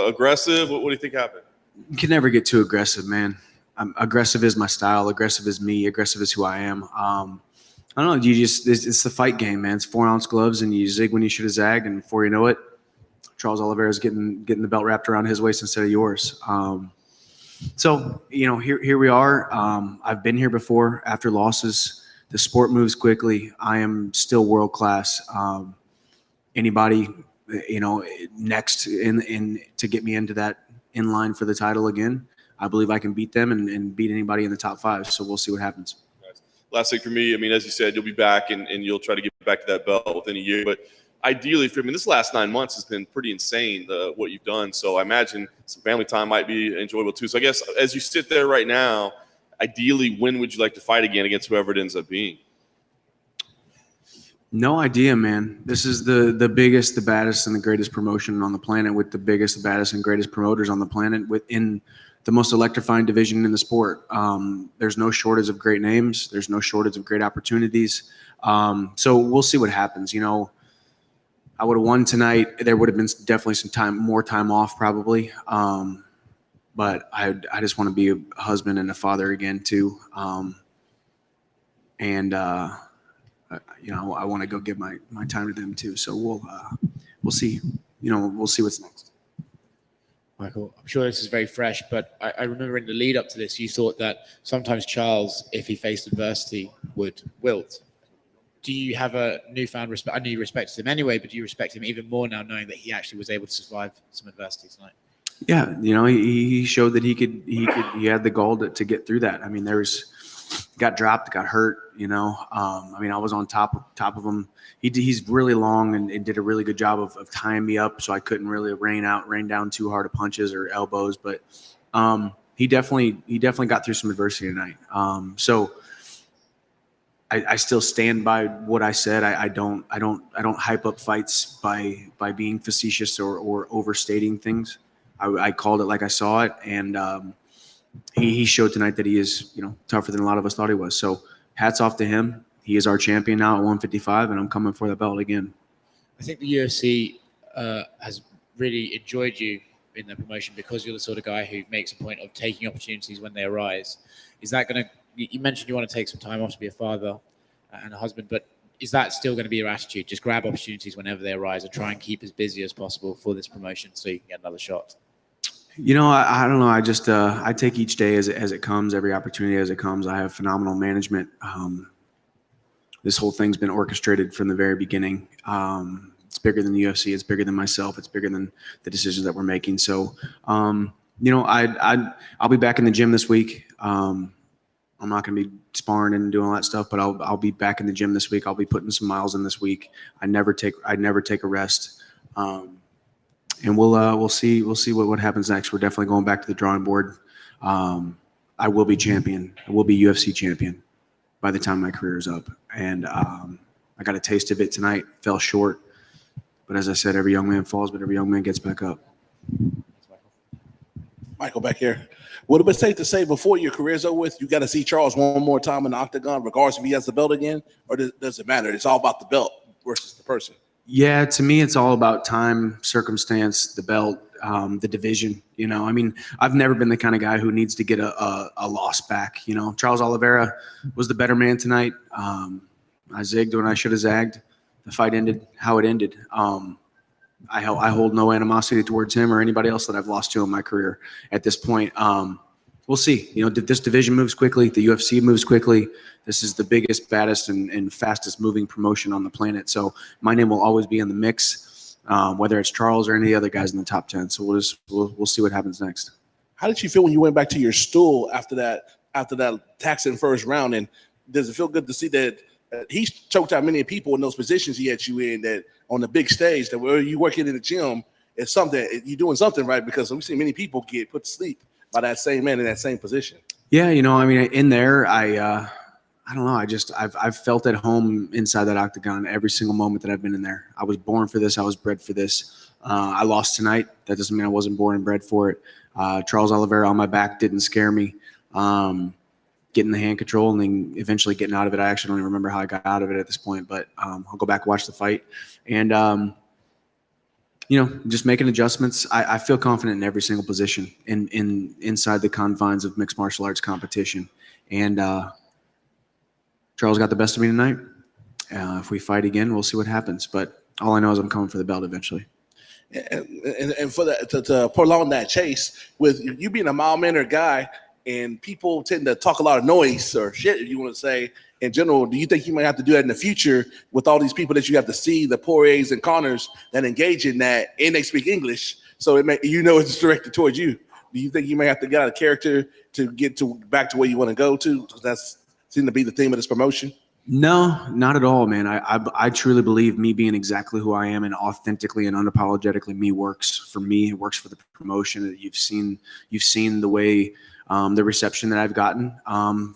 aggressive? What do you think happened? You can never get too aggressive, man. Aggressive is my style. Aggressive is me. Aggressive is who I am. I don't know. It's the fight game, man. It's 4-ounce gloves, and you zig when you should have zagged, and before you know it, Charles Oliveira is getting the belt wrapped around his waist instead of yours. So here we are. I've been here before. After losses, the sport moves quickly. I am still world class. Anybody, next in to get me into that in line for the title again, I believe I can beat them and beat anybody in the top 5. So we'll see what happens. Last thing for me, I mean, as you said, you'll be back and you'll try to get back to that belt within a year. But ideally, this last 9 months has been pretty insane, what you've done. So I imagine some family time might be enjoyable too. So I guess as you sit there right now, ideally, when would you like to fight again against whoever it ends up being? No idea, man. This is the biggest, the baddest, and the greatest promotion on the planet, with the biggest, the baddest, and greatest promoters on the planet within the most electrifying division in the sport. There's no shortage of great names. There's no shortage of great opportunities. So we'll see what happens. I would have won tonight. There would have been definitely more time off probably. But I just want to be a husband and a father again too. I want to go give my time to them too. So we'll see. We'll see what's next. Michael, I'm sure this is very fresh, but I remember in the lead up to this, you thought that sometimes Charles, if he faced adversity, would wilt. Do you have a newfound respect? I know you respected him anyway, but do you respect him even more now, knowing that he actually was able to survive some adversity tonight? Yeah, he showed that he had the gall to get through that. I mean, got dropped, got hurt. I was on top of him. He's really long and did a really good job of tying me up, so I couldn't really rain down too hard of punches or elbows. But he definitely got through some adversity tonight. So I still stand by what I said. I don't hype up fights by being facetious or overstating things. I called it like I saw it, and he showed tonight that he is tougher than a lot of us thought he was. So hats off to him. He is our champion now at 155, and I'm coming for the belt again. I think the UFC has really enjoyed you in the promotion because you're the sort of guy who makes a point of taking opportunities when they arise. Is that going to? You mentioned you want to take some time off to be a father and a husband, but is that still going to be your attitude? Just grab opportunities whenever they arise and try and keep as busy as possible for this promotion so you can get another shot. I don't know. I just I take each day as it comes, every opportunity as it comes. I have phenomenal management. This whole thing's been orchestrated from the very beginning. It's bigger than the UFC. It's bigger than myself. It's bigger than the decisions that we're making. So, I'll be back in the gym this week. I'm not going to be sparring and doing all that stuff, but I'll be back in the gym this week. I'll be putting some miles in this week. I never take a rest. And we'll see what happens next. We're definitely going back to the drawing board. I will be champion. I will be UFC champion by the time my career is up. And I got a taste of it tonight. Fell short, but as I said, every young man falls, but every young man gets back up. Michael, back here. Would it be safe to say before your career's over with, you got to see Charles one more time in the octagon, regardless if he has the belt again, or does it matter? It's all about the belt versus the person. Yeah, to me, it's all about time, circumstance, the belt, the division. I've never been the kind of guy who needs to get a loss back. Charles Oliveira was the better man tonight. I zigged when I should have zagged. The fight ended how it ended. I hold no animosity towards him or anybody else that I've lost to in my career at this point. We'll see. This division moves quickly. The UFC moves quickly. This is the biggest, baddest, and fastest moving promotion on the planet. So my name will always be in the mix, whether it's Charles or any other guys in the top 10. So we'll see what happens next. How did you feel when you went back to your stool after that taxing first round? And does it feel good to see that he's choked out many people in those positions he had you in, that on the big stage, that where you working in the gym, it's something, you're doing something right, because we've seen many people get put to sleep by that same man in that same position. Yeah, in there, I don't know. I've felt at home inside that octagon every single moment that I've been in there. I was born for this. I was bred for this. I lost tonight. That doesn't mean I wasn't born and bred for it. Charles Oliveira on my back didn't scare me. Getting the hand control and then eventually getting out of it. I actually don't even remember how I got out of it at this point, but I'll go back and watch the fight. And, just making adjustments. I feel confident in every single position inside the confines of mixed martial arts competition. And Charles got the best of me tonight. If we fight again, we'll see what happens. But all I know is I'm coming for the belt eventually. And for that, to prolong that chase, with you being a mild-mannered guy, and people tend to talk a lot of noise or shit, if you want to say, in general, do you think you might have to do that in the future with all these people that you have to see, the Poiriers and Connors that engage in that, and they speak English, so it's directed towards you? Do you think you may have to get out of character to get back to where you want to go to? That's seemed to be the theme of this promotion. No, not at all, man. I truly believe me being exactly who I am and authentically and unapologetically me works for me. It works for the promotion. You've seen the way the reception that I've gotten.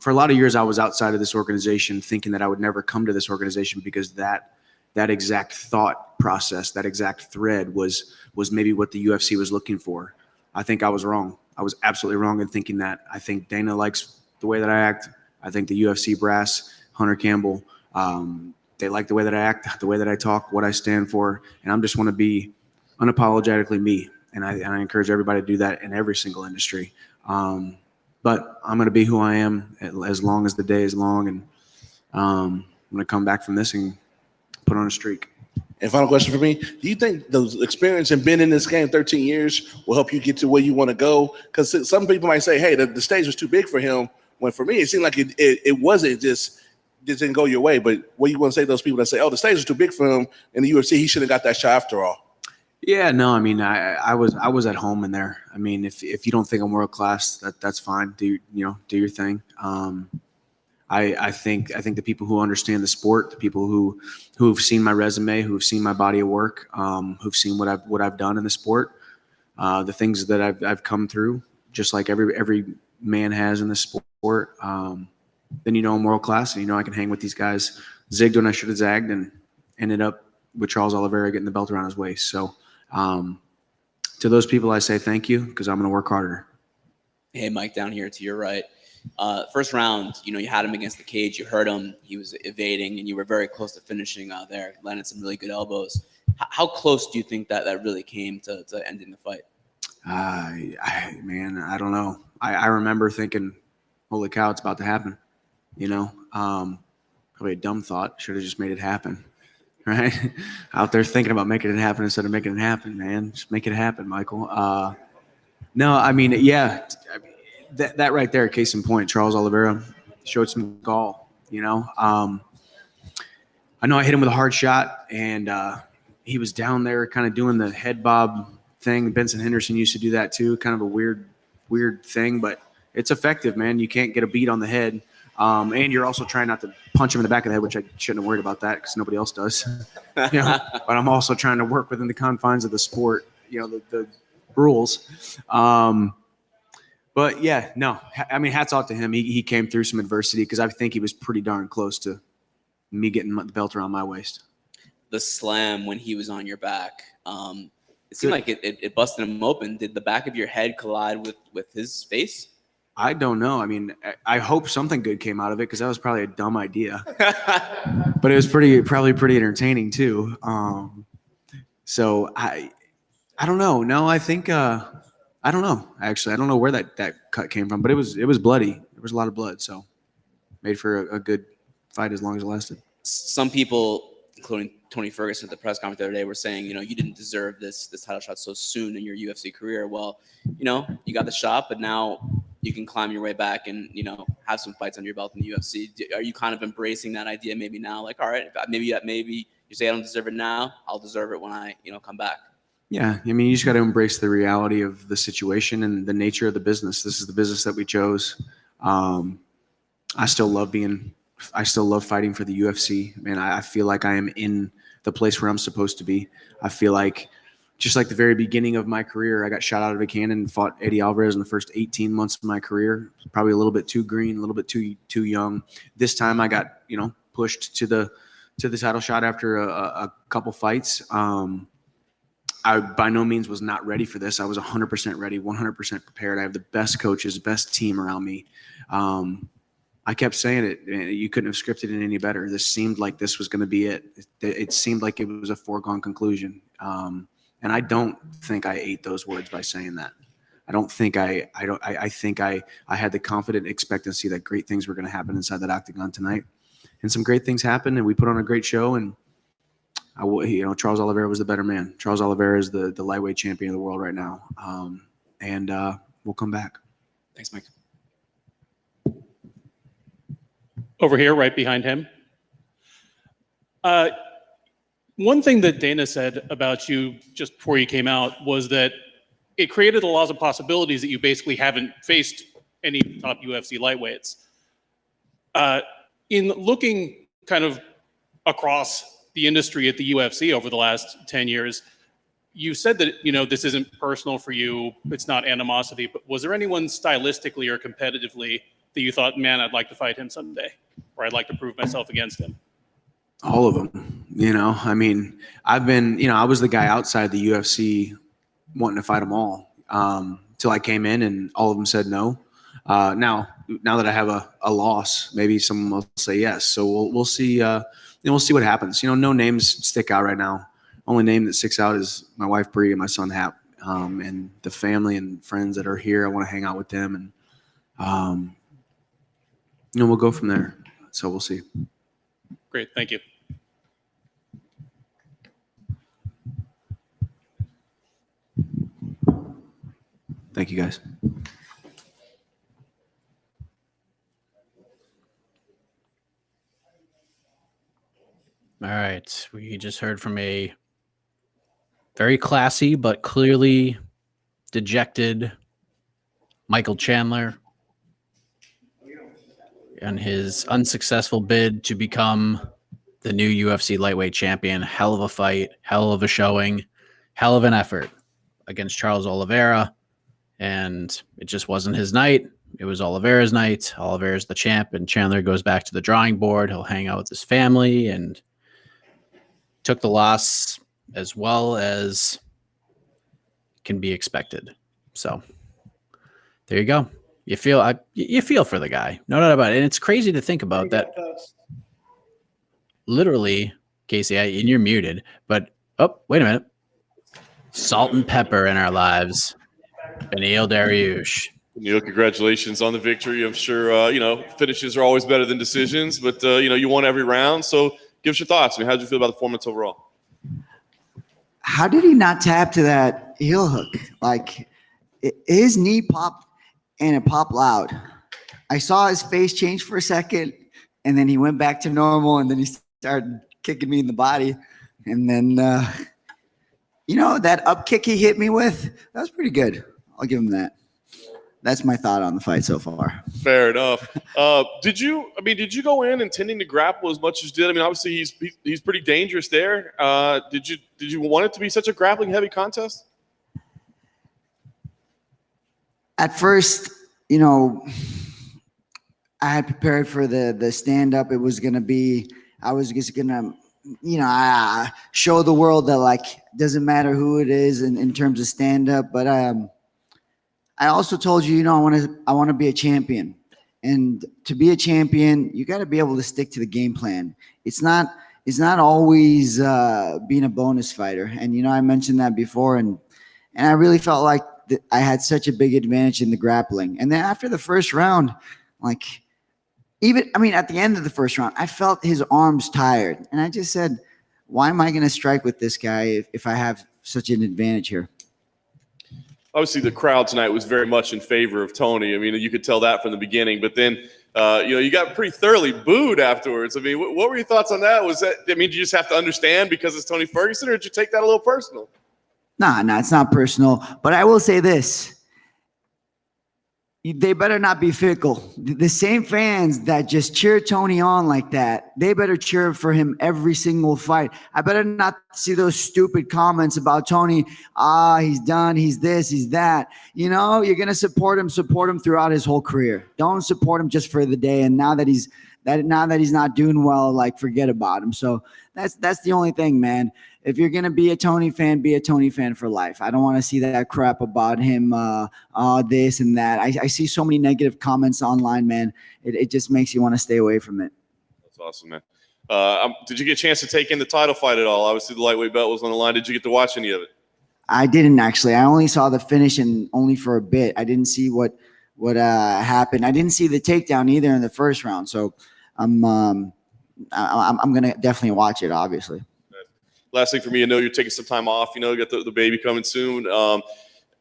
For a lot of years, I was outside of this organization thinking that I would never come to this organization because that exact thought process, that exact thread was maybe what the UFC was looking for. I think I was wrong. I was absolutely wrong in thinking that. I think Dana likes the way that I act. I think the UFC brass, Hunter Campbell, they like the way that I act, the way that I talk, what I stand for, and I just want to be unapologetically me. And I encourage everybody to do that in every single industry. But I'm going to be who I am as long as the day is long, and I'm going to come back from this and put on a streak. And final question for me, do you think the experience and being in this game 13 years will help you get to where you want to go? Because some people might say, hey, the stage was too big for him, when for me, it seemed like it wasn't just didn't go your way. But what you want to say to those people that say, oh, the stage was too big for him in the UFC, he should have got that shot after all? Yeah, no, I mean, I was at home in there. I mean, if you don't think I'm world class, that's fine. Do your thing. I think the people who understand the sport, the people who've seen my resume, who've seen my body of work, who've seen what I've done in the sport, the things that I've come through, just like every man has in the sport. Then I'm world class, and I can hang with these guys. Zigged when I should have zagged, and ended up with Charles Oliveira getting the belt around his waist. So to those people, I say thank you, because I'm going to work harder. Hey, Mike, down here to your right. First round, you had him against the cage. You hurt him. He was evading, and you were very close to finishing there. Landed some really good elbows. How close do you think that really came to ending the fight? Man, I don't know. I remember thinking, holy cow, it's about to happen. Probably a dumb thought. Should have just made it happen. Right? Out there thinking about making it happen instead of making it happen, man. Just make it happen, Michael. No, I mean, yeah, that right there, case in point, Charles Oliveira showed some gall, I know I hit him with a hard shot, and he was down there kind of doing the head bob thing. Benson Henderson used to do that too, kind of a weird thing, but it's effective, man. You can't get a beat on the head. And you're also trying not to punch him in the back of the head, which I shouldn't have worried about that because nobody else does. But I'm also trying to work within the confines of the sport, the rules. But yeah, no, I mean, hats off to him. He came through some adversity, because I think he was pretty darn close to me getting the belt around my waist. The slam when he was on your back, it seemed like it busted him open. Did the back of your head collide with his face? I don't know. I mean, I hope something good came out of it, because that was probably a dumb idea. But it was probably pretty entertaining too. So I don't know. No, I think I don't know. Actually, I don't know where that cut came from, but it was bloody. There was a lot of blood, so made for a good fight as long as it lasted. some people, including Tony Ferguson at the press conference the other day, were saying, you didn't deserve this title shot so soon in your UFC career. Well, you got the shot, but now you can climb your way back and, have some fights under your belt in the UFC. Are you kind of embracing that idea maybe now? Like, all right, maybe you say I don't deserve it now, I'll deserve it when I, come back. Yeah, I mean, you just got to embrace the reality of the situation and the nature of the business. This is the business that we chose. I still love fighting for the UFC. Man, I feel like I am in the place where I'm supposed to be. I feel like, just like the very beginning of my career, I got shot out of a cannon and fought Eddie Alvarez in the first 18 months of my career. Probably a little bit too green, a little bit too young. This time I got, pushed to the title shot after a couple fights. I by no means was not ready for this. I was 100% ready, 100% prepared. I have the best coaches, best team around me. I kept saying it. You couldn't have scripted it any better. This seemed like this was going to be it. It seemed like it was a foregone conclusion. And I don't think I ate those words by saying that. I think I had the confident expectancy that great things were going to happen inside that octagon tonight. And some great things happened, and we put on a great show. And Charles Oliveira was the better man. Charles Oliveira is the lightweight champion of the world right now. And we'll come back. Thanks, Mike. Over here, right behind him. One thing that Dana said about you just before you came out was that it created a lot of possibilities that you basically haven't faced any top UFC lightweights. In looking kind of across the industry at the UFC over the last 10 years, you said that, this isn't personal for you, it's not animosity, but was there anyone stylistically or competitively that you thought, man, I'd like to fight him someday, or I'd like to prove myself against him? All of them, I mean, I've been, I was the guy outside the UFC wanting to fight them all till I came in and all of them said no. Now that I have a loss, maybe someone will say yes. So we'll see. We'll see what happens. No names stick out right now. Only name that sticks out is my wife Bree and my son Hap, and the family and friends that are here. I want to hang out with them, and we'll go from there. So we'll see. Great, thank you. Thank you, guys. All right. We just heard from a very classy but clearly dejected Michael Chandler and his unsuccessful bid to become the new UFC lightweight champion. Hell of a fight, hell of a showing, hell of an effort against Charles Oliveira. And it just wasn't his night. It was Oliveira's night. Oliveira's the champ, and Chandler goes back to the drawing board. He'll hang out with his family and took the loss as well as can be expected. So there you go. You feel for the guy. No doubt about it. And it's crazy to think about that. Literally, Casey, and you're muted, but wait a minute. Salt and pepper in our lives. Beneil Darius. Neil, congratulations on the victory. I'm sure, finishes are always better than decisions, but, you won every round. So give us your thoughts. How did you feel about the performance overall? How did he not tap to that heel hook? Like, his knee popped, and it popped loud. I saw his face change for a second, and then he went back to normal, and then he started kicking me in the body. And then, that up kick he hit me with, that was pretty good. I'll give him that. That's my thought on the fight so far. Fair enough. Did you go in intending to grapple as much as you did? I mean, obviously he's pretty dangerous there. Did you want it to be such a grappling heavy contest? At first, I had prepared for the stand up. It was going to be, I was just going to, show the world that doesn't matter who it is in terms of stand up. But I also told you, I want to be a champion, and to be a champion, you got to be able to stick to the game plan. It's not always being a bonus fighter. And, I mentioned that before, and I really felt like I had such a big advantage in the grappling. And then after the first round, at the end of the first round, I felt his arms tired. And I just said, why am I going to strike with this guy if I have such an advantage here? Obviously, the crowd tonight was very much in favor of Tony. I mean, you could tell that from the beginning. But then, you got pretty thoroughly booed afterwards. I mean, what were your thoughts on that? Did you just have to understand because it's Tony Ferguson, or did you take that a little personal? Nah, it's not personal. But I will say this. They better not be fickle. The same fans that just cheer Tony on like that, they better cheer for him every single fight. I better not see those stupid comments about Tony. He's done. He's this, he's that. You're going to support him throughout his whole career. Don't support him just for the day. And now that he's not doing well, like, forget about him. So that's the only thing, man. If you're going to be a Tony fan, be a Tony fan for life. I don't want to see that crap about him, this and that. I see so many negative comments online, man. It just makes you want to stay away from it. That's awesome, man. Did you get a chance to take in the title fight at all? Obviously, the lightweight belt was on the line. Did you get to watch any of it? I didn't, actually. I only saw the finish, and only for a bit. I didn't see what happened. I didn't see the takedown either in the first round. So I'm going to definitely watch it, obviously. Last thing for me, I know you're taking some time off. You got the baby coming soon.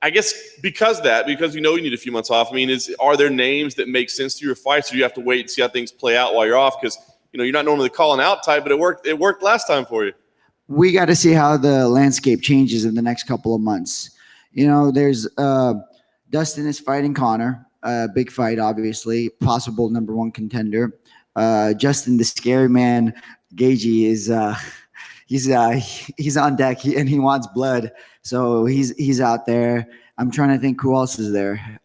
I guess because you need a few months off. I mean, are there names that make sense to your fights, or do you have to wait and see how things play out while you're off? Because you're not normally calling out type, but it worked. It worked last time for you. We got to see how the landscape changes in the next couple of months. There's Dustin is fighting Connor, big fight, obviously, possible #1 contender. Justin, the scary man, Gaethje is. He's on deck and he wants blood. So he's out there. I'm trying to think who else is there.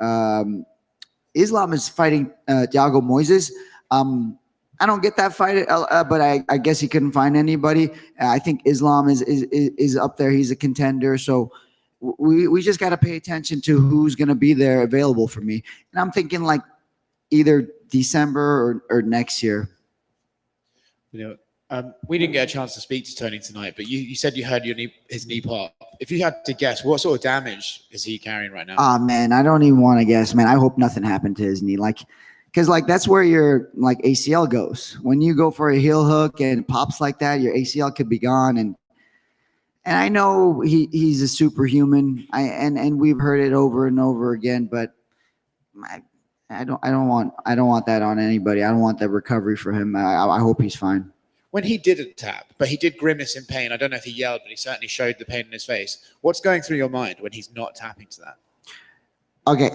Islam is fighting Thiago Moises. I don't get that fight, but I guess he couldn't find anybody. I think Islam is up there. He's a contender. So we just got to pay attention to who's going to be there available for me. And I'm thinking like either December or next year. We didn't get a chance to speak to Tony tonight, but you said you heard his knee pop. If you had to guess, what sort of damage is he carrying right now? Oh, man, I don't even want to guess, man. I hope nothing happened to his knee. Because that's where your ACL goes. When you go for a heel hook and it pops like that, your ACL could be gone. And I know he's a superhuman. And we've heard it over and over again, but I don't want that on anybody. I don't want that recovery for him. I hope he's fine. When he didn't tap, but he did grimace in pain. I don't know if he yelled, but he certainly showed the pain in his face. What's going through your mind when he's not tapping to that? Okay.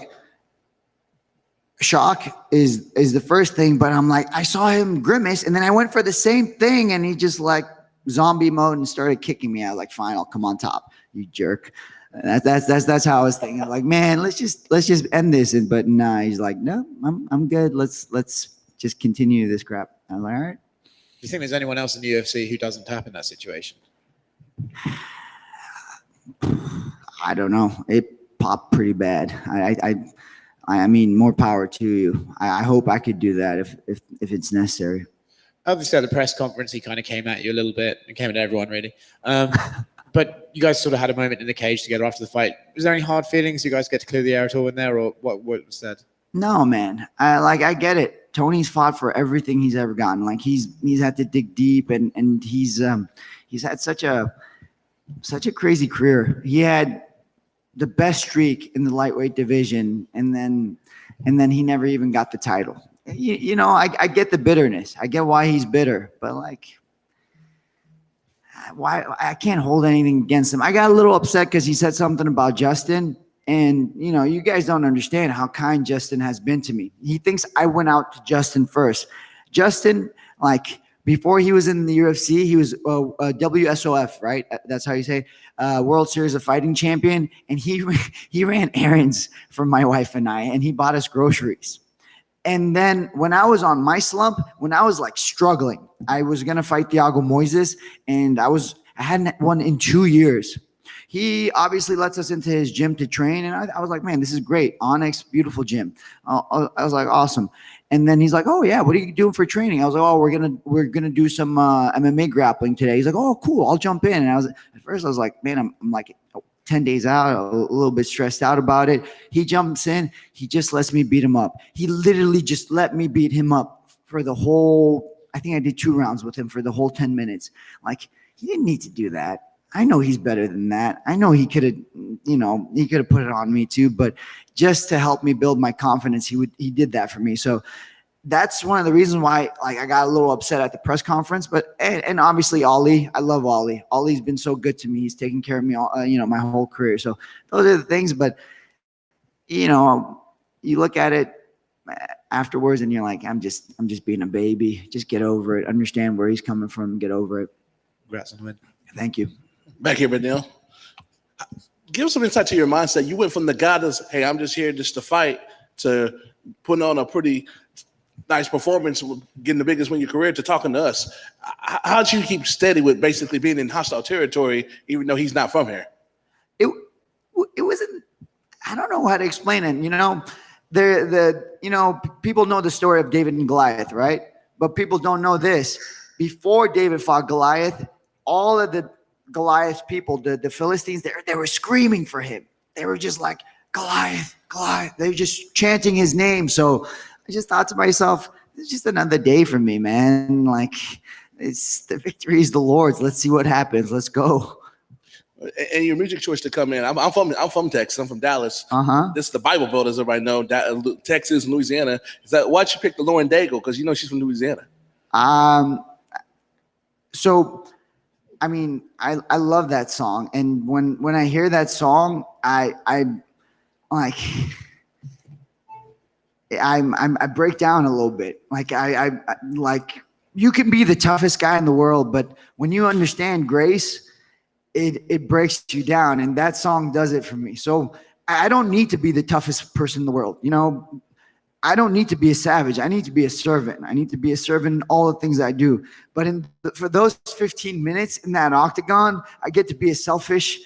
Shock is the first thing, but I'm like, I saw him grimace, and then I went for the same thing, and he just like zombie mode and started kicking me. I was like, fine, I'll come on top, you jerk. That's how I was thinking. I'm like, man, let's just end this. But nah, he's like, no, I'm good. Let's just continue this crap. I was like, all right. Do you think there's anyone else in the UFC who doesn't tap in that situation? I don't know. It popped pretty bad. I mean, more power to you. I hope I could do that if it's necessary. Obviously, at the press conference, he kind of came at you a little bit. He came at everyone, really. But you guys sort of had a moment in the cage together after the fight. Was there any hard feelings? You guys get to clear the air at all in there, or what was said? No, man. I get it. Tony's fought for everything he's ever gotten. Like he's had to dig deep, and he's had such a crazy career. He had the best streak in the lightweight division, and then he never even got the title. I get the bitterness. I get why he's bitter, but why I can't hold anything against him. I got a little upset because he said something about Justin. And, you guys don't understand how kind Justin has been to me. He thinks I went out to Justin first. Justin, before he was in the UFC, he was WSOF, right? That's how you say World Series of Fighting champion. And he ran errands for my wife and I, and he bought us groceries. And then when I was on my slump, when I was struggling, I was going to fight Thiago Moises, and I hadn't won in 2 years. He obviously lets us into his gym to train. And I was like, man, this is great. Onyx, beautiful gym. I was like, awesome. And then he's like, oh yeah, what are you doing for training? I was like, oh, we're gonna do some MMA grappling today. He's like, oh, cool, I'll jump in. And at first I was like, man, I'm like 10 days out, a little bit stressed out about it. He jumps in. He just lets me beat him up. He literally just let me beat him up for the whole, I think I did 2 rounds with him for the whole 10 minutes. Like, he didn't need to do that. I know he's better than that. I know he could have, he could have put it on me too, but just to help me build my confidence, he did that for me. So that's one of the reasons why, like, I got a little upset at the press conference, but, and obviously Ollie, I love Ollie. Ollie's been so good to me. He's taken care of me, my whole career. So those are the things, but you look at it afterwards and you're like, I'm just being a baby. Just get over it. Understand where he's coming from. Get over it. Congrats on the win. Thank you. Back here, Benil. Give us some insight to your mindset. You went from the guy that's, hey, I'm just here just to fight, to putting on a pretty nice performance, getting the biggest win in your career, to talking to us. How'd you keep steady with basically being in hostile territory, even though he's not from here? It wasn't, I don't know how to explain it. People know the story of David and Goliath, right? But people don't know this. Before David fought Goliath, all of the Goliath people, the Philistines, they were screaming for him. They were just like, Goliath, Goliath. They were just chanting his name. So I just thought to myself, it's just another day for me, man. Like, it's the victory is the Lord's. Let's see what happens. Let's go. And your music choice to come in. I'm from Texas. I'm from Dallas. This is the Bible Belt, as everybody know. Texas, Louisiana. Why'd you pick the Lauren Daigle? Because she's from Louisiana. So, I mean, I love that song, and when I hear that song, I break down a little bit. Like like, you can be the toughest guy in the world, but when you understand grace, it breaks you down, and that song does it for me. So I don't need to be the toughest person in the world. I don't need to be a savage. I need to be a servant. I need to be a servant in all the things I do. But for those 15 minutes in that octagon, I get to be a selfish,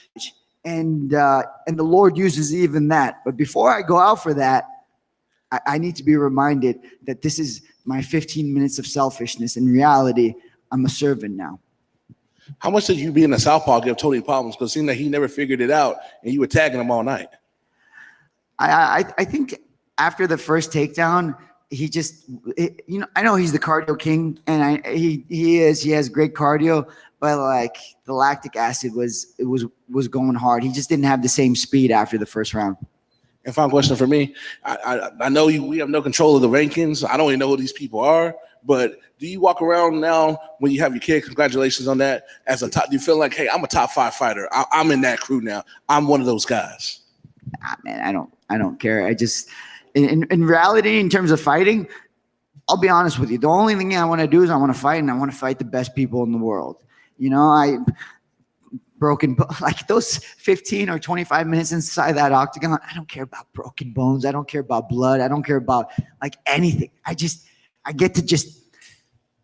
and the Lord uses even that. But before I go out for that, I need to be reminded that this is my 15 minutes of selfishness. In reality, I'm a servant now. How much did you being a southpaw give Tony problems? Because it seemed like he never figured it out, and you were tagging him all night. I think after the first takedown, he just, I know he's the cardio king, and he has great cardio, but like, the lactic acid was going hard. He just didn't have the same speed after the first round. And final question for me. I know we have no control of the rankings. I don't even know who these people are, but do you walk around now when you have your kid, congratulations on that, as a top, do you feel like, hey, I'm a top 5 fighter. I'm in that crew now. I'm one of those guys. Man, I don't care. I just, in reality, in terms of fighting, I'll be honest with you. The only thing I want to do is I want to fight, and I want to fight the best people in the world. Like those 15 or 25 minutes inside that octagon, I don't care about broken bones. I don't care about blood. I don't care about like anything. I get to just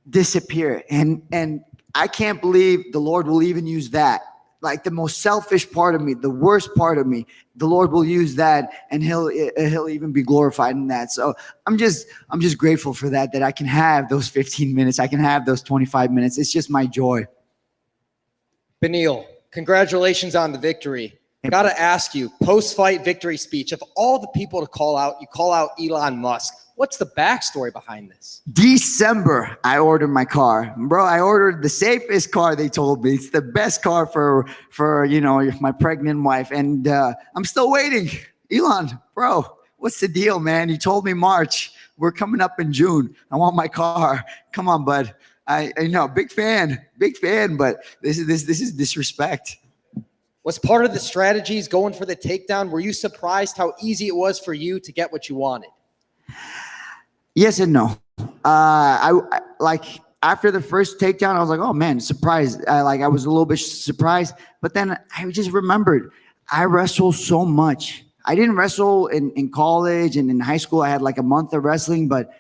disappear. And I can't believe the Lord will even use that. Like, the most selfish part of me, the worst part of me, the Lord will use that, and he'll even be glorified in that. So I'm just grateful for that I can have those 15 minutes. I can have those 25 minutes. It's just my joy. Benil, congratulations on the victory. Got to ask you, post-fight victory speech, of all the people to call out, you call out Elon Musk. What's the backstory behind this? December, I ordered my car. Bro, I ordered the safest car, they told me. It's the best car for my pregnant wife. And I'm still waiting. Elon, bro, what's the deal, man? You told me March. We're coming up in June. I want my car. Come on, bud. I know, big fan, but this is disrespect. Was part of the strategies going for the takedown? Were you surprised how easy it was for you to get what you wanted? Yes and no. I like, after the first takedown, I was like, oh man, surprised. I was a little bit surprised, but then I just remembered I wrestled so much. I didn't wrestle in college and in high school. I had like a month of wrestling, but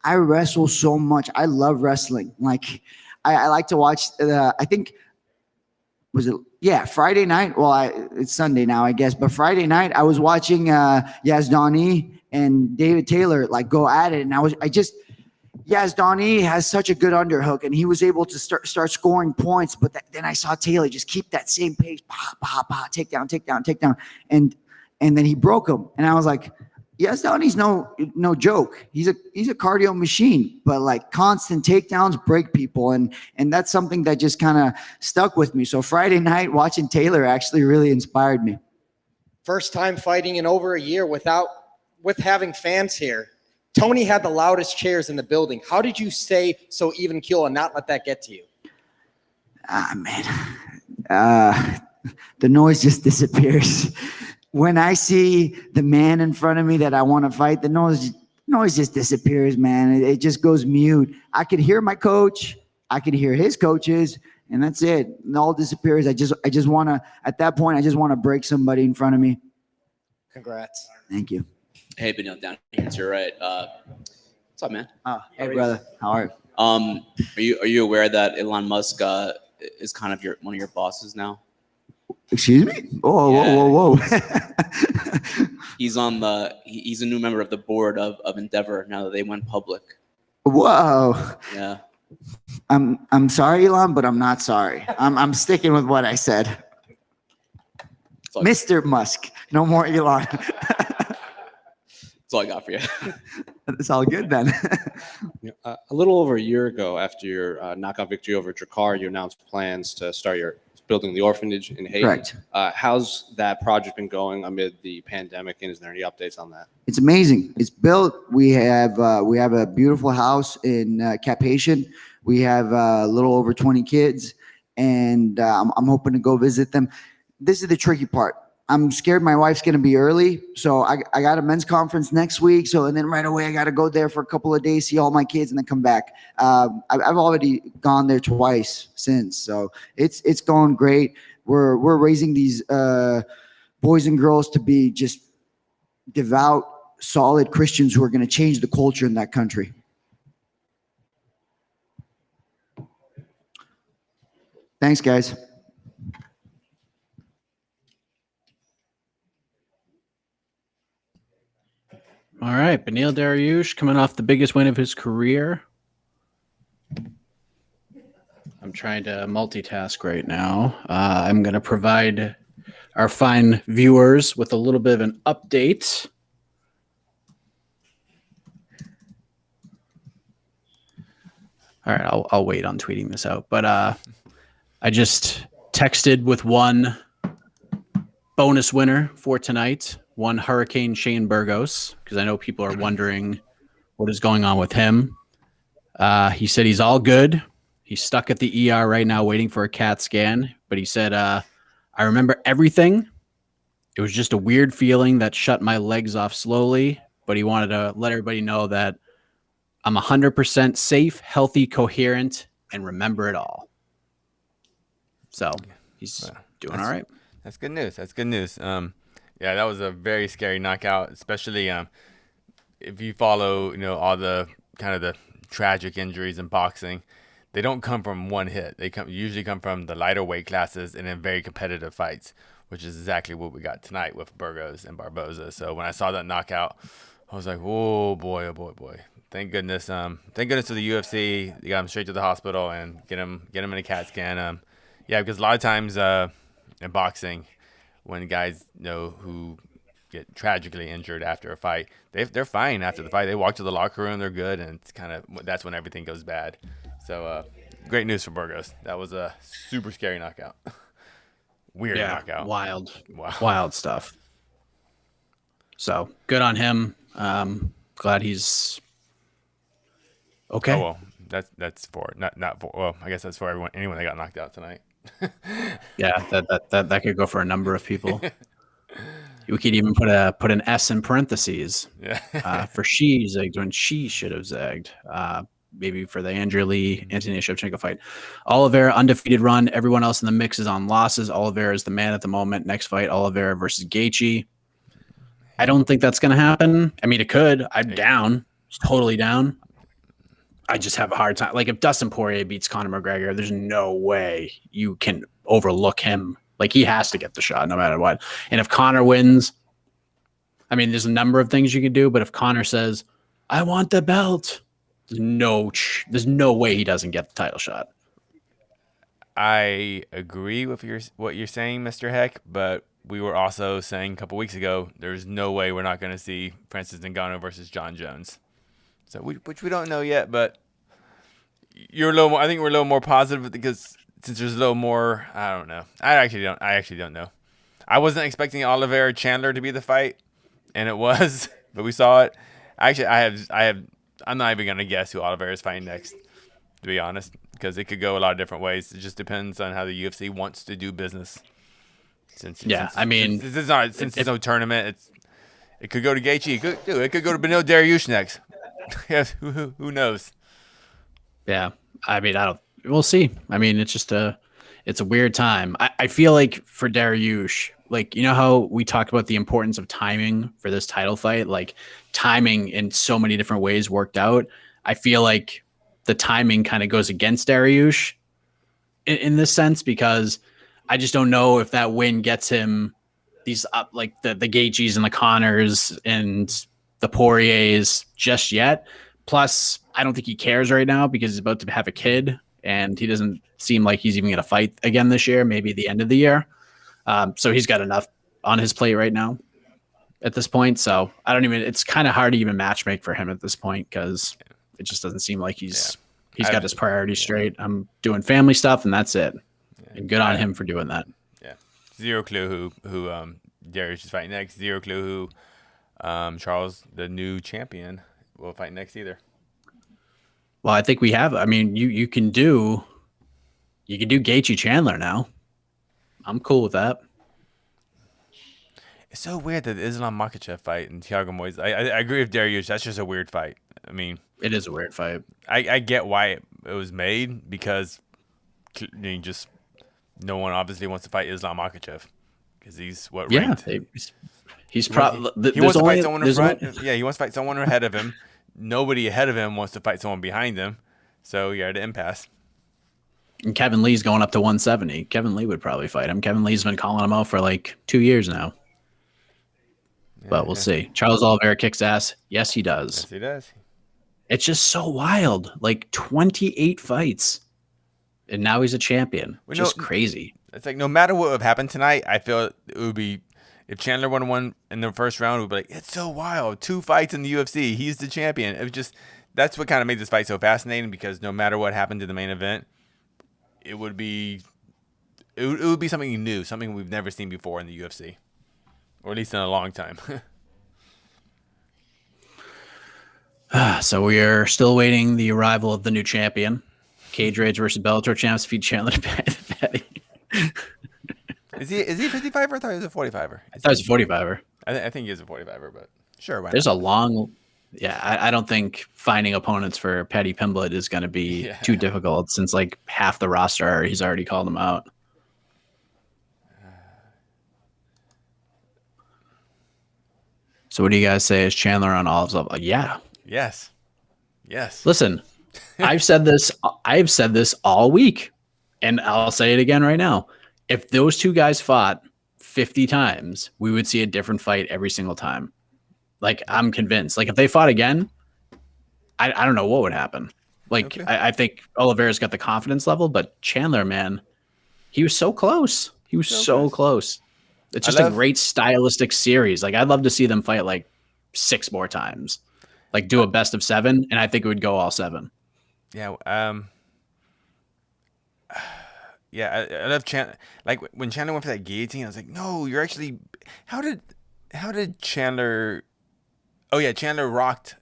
I wrestle so much. I love wrestling. Like, I like to watch I think, Friday night. Well, it's Sunday now, I guess, but Friday night I was watching Yazdani and David Taylor like go at it, and Yazdani has such a good underhook, and he was able to start scoring points. But then I saw Taylor just keep that same pace, takedown, and then he broke him, and I was like, Yazdani's no joke. He's a cardio machine, but like constant takedowns break people, and that's something that just kind of stuck with me. So Friday night watching Taylor actually really inspired me. First time fighting in over a year with having fans here. Tony had the loudest chairs in the building. How did you stay so even keel and not let that get to you? The noise just disappears. When I see the man in front of me that I want to fight, the noise just disappears, man. It just goes mute. I could hear my coach. I could hear his coaches, and that's it. It all disappears. I just want to, at that point, I just want to break somebody in front of me. Congrats. Thank you. Hey, Benil, down here to your right. What's up, man? Hey, brother. How are you? Are you aware that Elon Musk is kind of one of your bosses now? Excuse me? Whoa. He's a new member of the board of Endeavor now that they went public. Whoa. Yeah. I'm sorry, Elon, but I'm not sorry. I'm sticking with what I said. Mr. Musk, no more Elon. That's all I got for you. It's all good then. A little over a year ago, after your knockout victory over Drakkar, you announced plans to start building the orphanage in Haiti. Correct. How's that project been going amid the pandemic, and is there any updates on that? It's amazing. It's built. We have a beautiful house in Cap Haitian. We have a little over 20 kids, and I'm hoping to go visit them. This is the tricky part. I'm scared my wife's going to be early. So I got a men's conference next week. And then right away, I got to go there for a couple of days, see all my kids, and then come back. I've already gone there twice since. So it's going great. We're raising these boys and girls to be just devout, solid Christians who are going to change the culture in that country. Thanks, guys. All right, Benil Darius coming off the biggest win of his career. I'm trying to multitask right now. I'm going to provide our fine viewers with a little bit of an update. All right, I'll wait on tweeting this out. But I just texted with one bonus winner for tonight. One Hurricane Shane Burgos, because I know people are wondering what is going on with him. He said he's all good. He's stuck at the ER right now waiting for a CAT scan. But he said, I remember everything. It was just a weird feeling that shut my legs off slowly. But he wanted to let everybody know that I'm 100% safe, healthy, coherent, and remember it all. So he's doing all right. That's good news. That's good news. Yeah, that was a very scary knockout, especially if you follow, all the kind of the tragic injuries in boxing. They don't come from one hit. They usually come from the lighter weight classes and in very competitive fights, which is exactly what we got tonight with Burgos and Barboza. So when I saw that knockout, I was like, oh boy. Thank goodness. Thank goodness to the UFC. You got him straight to the hospital and get him in a CAT scan. Yeah, because a lot of times in boxing, when guys who get tragically injured after a fight, they're fine after the fight. They walk to the locker room, they're good, and it's that's when everything goes bad. So great news for Burgos. That was a super scary knockout. Weird knockout. Wild stuff. So good on him. Glad he's okay. Oh well, that's for not for. Well, I guess that's for anyone that got knocked out tonight. Yeah, that could go for a number of people. We could even put an S in parentheses. Yeah. For she zagged when she should have zagged. Maybe for the Andrea Lee, Anthony Shevchenko fight. Oliveira, undefeated run. Everyone else in the mix is on losses. Oliveira is the man at the moment. Next fight, Oliveira versus Gaethje. I don't think that's going to happen. I mean, it could. I'm down. Totally down. I just have a hard time. Like, if Dustin Poirier beats Conor McGregor, there's no way you can overlook him. Like, he has to get the shot no matter what. And if Conor wins, I mean, there's a number of things you can do, but if Conor says, I want the belt, there's no way he doesn't get the title shot. I agree with what you're saying, Mr. Heck, but we were also saying a couple weeks ago, there's no way we're not going to see Francis Ngannou versus John Jones. So which we don't know yet, but you're a little more. I think we're a little more positive because since there's a little more. I don't know. I actually don't know. I wasn't expecting Oliveira Chandler to be the fight, and it was, but we saw it. Actually, I'm not even gonna guess who Oliveira is fighting next, to be honest, because it could go a lot of different ways. It just depends on how the UFC wants to do business. Since it's no tournament, it could go to Gaethje. It could go to Beneil Darius next. Yes, who knows? Yeah, I mean, we'll see. I mean, it's just it's a weird time. I feel like for Darius, like, you know how we talked about the importance of timing for this title fight, like timing in so many different ways worked out. I feel like the timing kind of goes against Darius in this sense, because I just don't know if that win gets him these up, like the Gaethjes and the Connors and the Poiriers just yet. Plus, I don't think he cares right now because he's about to have a kid, and he doesn't seem like he's even going to fight again this year, maybe the end of the year. So he's got enough on his plate right now at this point. So it's kind of hard to even matchmake for him at this point because it just doesn't seem like he's got his priorities straight. I'm doing family stuff and that's it. And good on him for doing that. Yeah. Zero clue who Darius is fighting next. Zero clue who Charles, the new champion, will fight next either. Well, I think we have. I mean, you can do Gaethje Chandler now. I'm cool with that. It's so weird that the Islam Makhachev fight and Thiago Moises. I agree with Darius. That's just a weird fight. I mean, it is a weird fight. I get why it was made because just no one obviously wants to fight Islam Makhachev because he's ranked. He's probably he wants to fight someone in front. Yeah, he wants to fight someone ahead of him. Nobody ahead of him wants to fight someone behind him. So you're at an impasse. And Kevin Lee's going up to 170. Kevin Lee would probably fight him. Kevin Lee's been calling him out for like 2 years now. But we'll see. Charles Oliveira kicks ass. Yes, he does. Yes, he does. It's just so wild. Like 28 fights. And now he's a champion. Just crazy. It's like no matter what would have happened tonight, I feel it would be, if Chandler won in the first round, we'd be like, it's so wild. 2 fights in the UFC. He's the champion. It was just, that's what kind of made this fight so fascinating because no matter what happened to the main event, it would be something new, something we've never seen before in the UFC, or at least in a long time. So we are still waiting the arrival of the new champion. Cage Rage versus Bellator champs feed Chandler to Petty. Is he 55er? I thought he was a 45er. I thought he was a 45er. I think he is a 45er, but sure. There's a long. Yeah, I don't think finding opponents for Paddy Pimblett is going to be too difficult since like half the roster he's already called them out. So what do you guys say? Is Chandler on Olive's level? Yeah. Yes. Listen, I've said this all week, and I'll say it again right now. If those two guys fought 50 times, we would see a different fight every single time. Like, I'm convinced. Like, if they fought again, I don't know what would happen. Like, I think Oliveira's got the confidence level, but Chandler, man, he was so close. He was so close. It's just a great stylistic series. Like, I'd love to see them fight, like, 6 more times. Like, do a best of 7, and I think it would go all 7. Yeah. Yeah, I love Chandler. Like, when Chandler went for that guillotine, I was like, no, you're actually... How did Chandler... Oh yeah, Chandler rocked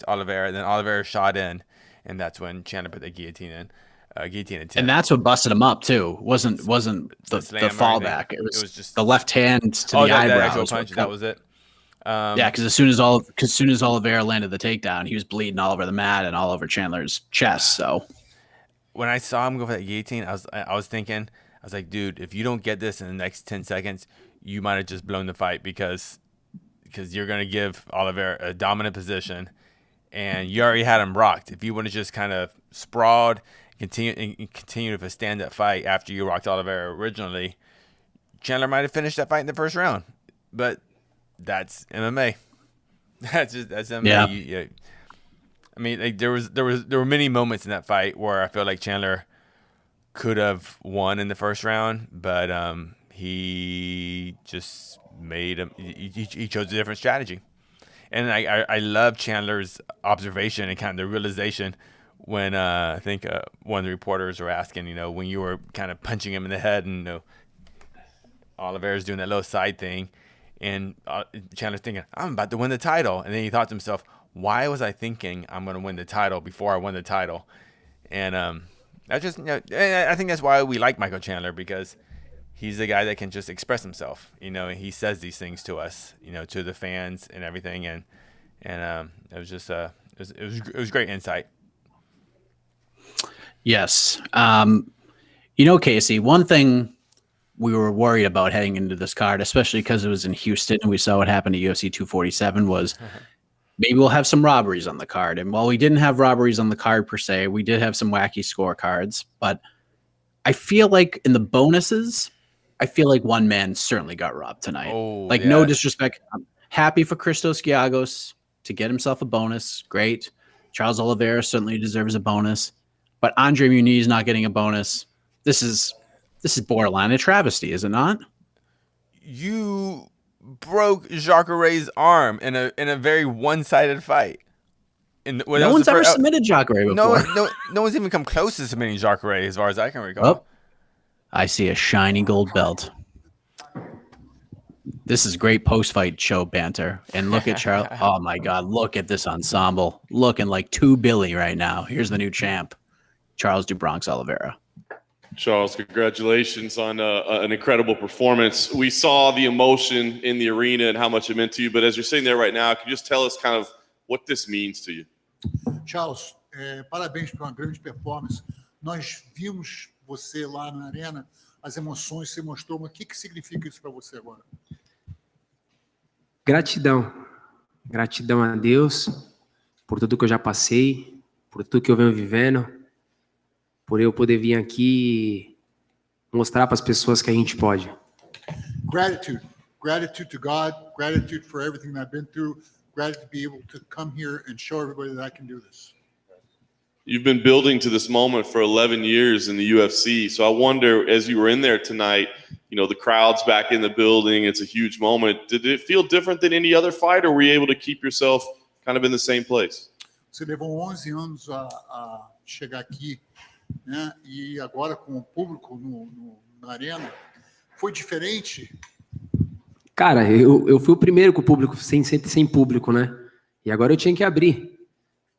Oliveira, then Oliveira shot in, and that's when Chandler put the guillotine in. Guillotine in 10. And that's what busted him up too. Wasn't the fallback. It was just the left hand to the eyebrow. That actual punch. That was it. Yeah, because as soon as Oliveira landed the takedown, he was bleeding all over the mat and all over Chandler's chest. So when I saw him go for that guillotine, I was thinking, I was like, dude, if you don't get this in the next 10 seconds, you might have just blown the fight because you're going to give Oliveira a dominant position, and you already had him rocked. If you would have just kind of sprawled, continue to withstand that fight after you rocked Oliveira originally, Chandler might have finished that fight in the first round. But that's MMA. That's MMA. Yeah. I mean, like, there were many moments in that fight where I feel like Chandler could have won in the first round, but he just made him. He chose a different strategy, and I love Chandler's observation and kind of the realization when I think one of the reporters were asking, when you were kind of punching him in the head, and Oliveira's doing that little side thing, and Chandler's thinking, I'm about to win the title, and then he thought to himself, why was I thinking I'm going to win the title before I won the title? And I think that's why we like Michael Chandler, because he's a guy that can just express himself, and he says these things to us, to the fans and everything, and it was just it was great insight. Yes. Casey, one thing we were worried about heading into this card, especially because it was in Houston and we saw what happened at UFC 247, was maybe we'll have some robberies on the card. And while we didn't have robberies on the card per se, we did have some wacky scorecards. But I feel like in the bonuses, I feel like one man certainly got robbed tonight. No disrespect. I'm happy for Christos Giagos to get himself a bonus. Great. Charles Oliveira certainly deserves a bonus. But Andre Muniz not getting a bonus. This is borderline a travesty, is it not? You broke Jacare's arm in a very one-sided fight. No one's ever submitted Jacare before. No one's even come close to submitting Jacare, as far as I can recall. Oh, I see a shiny gold belt. This is great post-fight show banter. And look at Charles. Oh, my God. Look at this ensemble. Looking like two Billy right now. Here's the new champ, Charles do Bronx Oliveira. Charles, congratulations on an incredible performance. We saw the emotion in the arena and how much it meant to you. But as you're sitting there right now, can you just tell us kind of what this means to you? Charles, parabéns por uma grande performance. Nós vimos você lá na arena, as emoções você mostrou, mas o que significa isso para você agora? Gratidão. Gratidão a Deus por tudo que eu já passei, por tudo que eu venho vivendo, por eu poder vir aqui e mostrar para as pessoas que a gente pode. Gratitude. Gratitude to God, gratitude for everything that I've been through, gratitude to be able to come here and show everybody that I can do this. You've been building to this moment for 11 years in the UFC. So I wonder, as you were in there tonight, the crowd's back in the building. It's a huge moment. Did it feel different than any other fight, or were you able to keep yourself kind of in the same place? Você levou 11 anos a chegar aqui, né? E agora com o público na arena, foi diferente? Cara, eu fui o primeiro com o público, sem público, né? E agora eu tinha que abrir.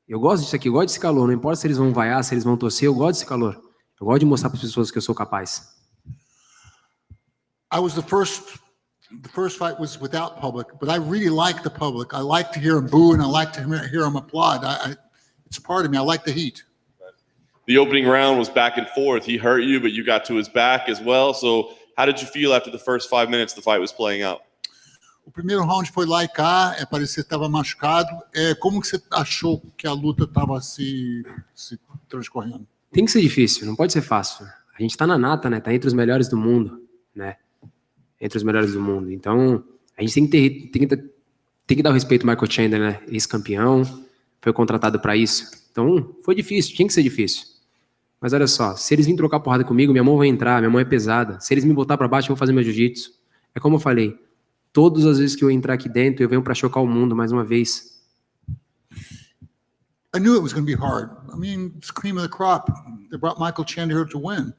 Eu gosto disso aqui, eu gosto desse calor. Não importa se eles vão vaiar, se eles vão torcer, eu gosto desse calor. Eu gosto de mostrar para as pessoas que eu sou capaz. The first fight was without public, but I really like the public. I like to hear them boo and I like to hear them applaud. It's a part of me. I like the heat. The opening round was back and forth. He hurt you, but you got to his back as well. So how did you feel after the first 5 minutes the fight was playing out? O primeiro round foi lá e cá, parecia que estava machucado. Como que você achou que a luta estava se transcorrendo? Tem que ser difícil, não pode ser fácil. A gente tá na nata, né? Tá entre os melhores do mundo, né? Entre os melhores do mundo. Então, a gente tem que dar o respeito ao Michael Chandler, né? Ex-campeão, foi contratado para isso. Então, foi difícil, tinha que ser difícil. Mas olha só, se eles virem trocar porrada comigo, minha mão vai entrar, minha mão é pesada. Se eles me botar para baixo, eu vou fazer meu jiu-jitsu. É como eu falei, todas as vezes que eu entrar aqui dentro, eu venho para chocar o mundo mais uma vez. I knew it was going to be hard. I mean, it's cream of the crop. They brought Michael Chandler here to win.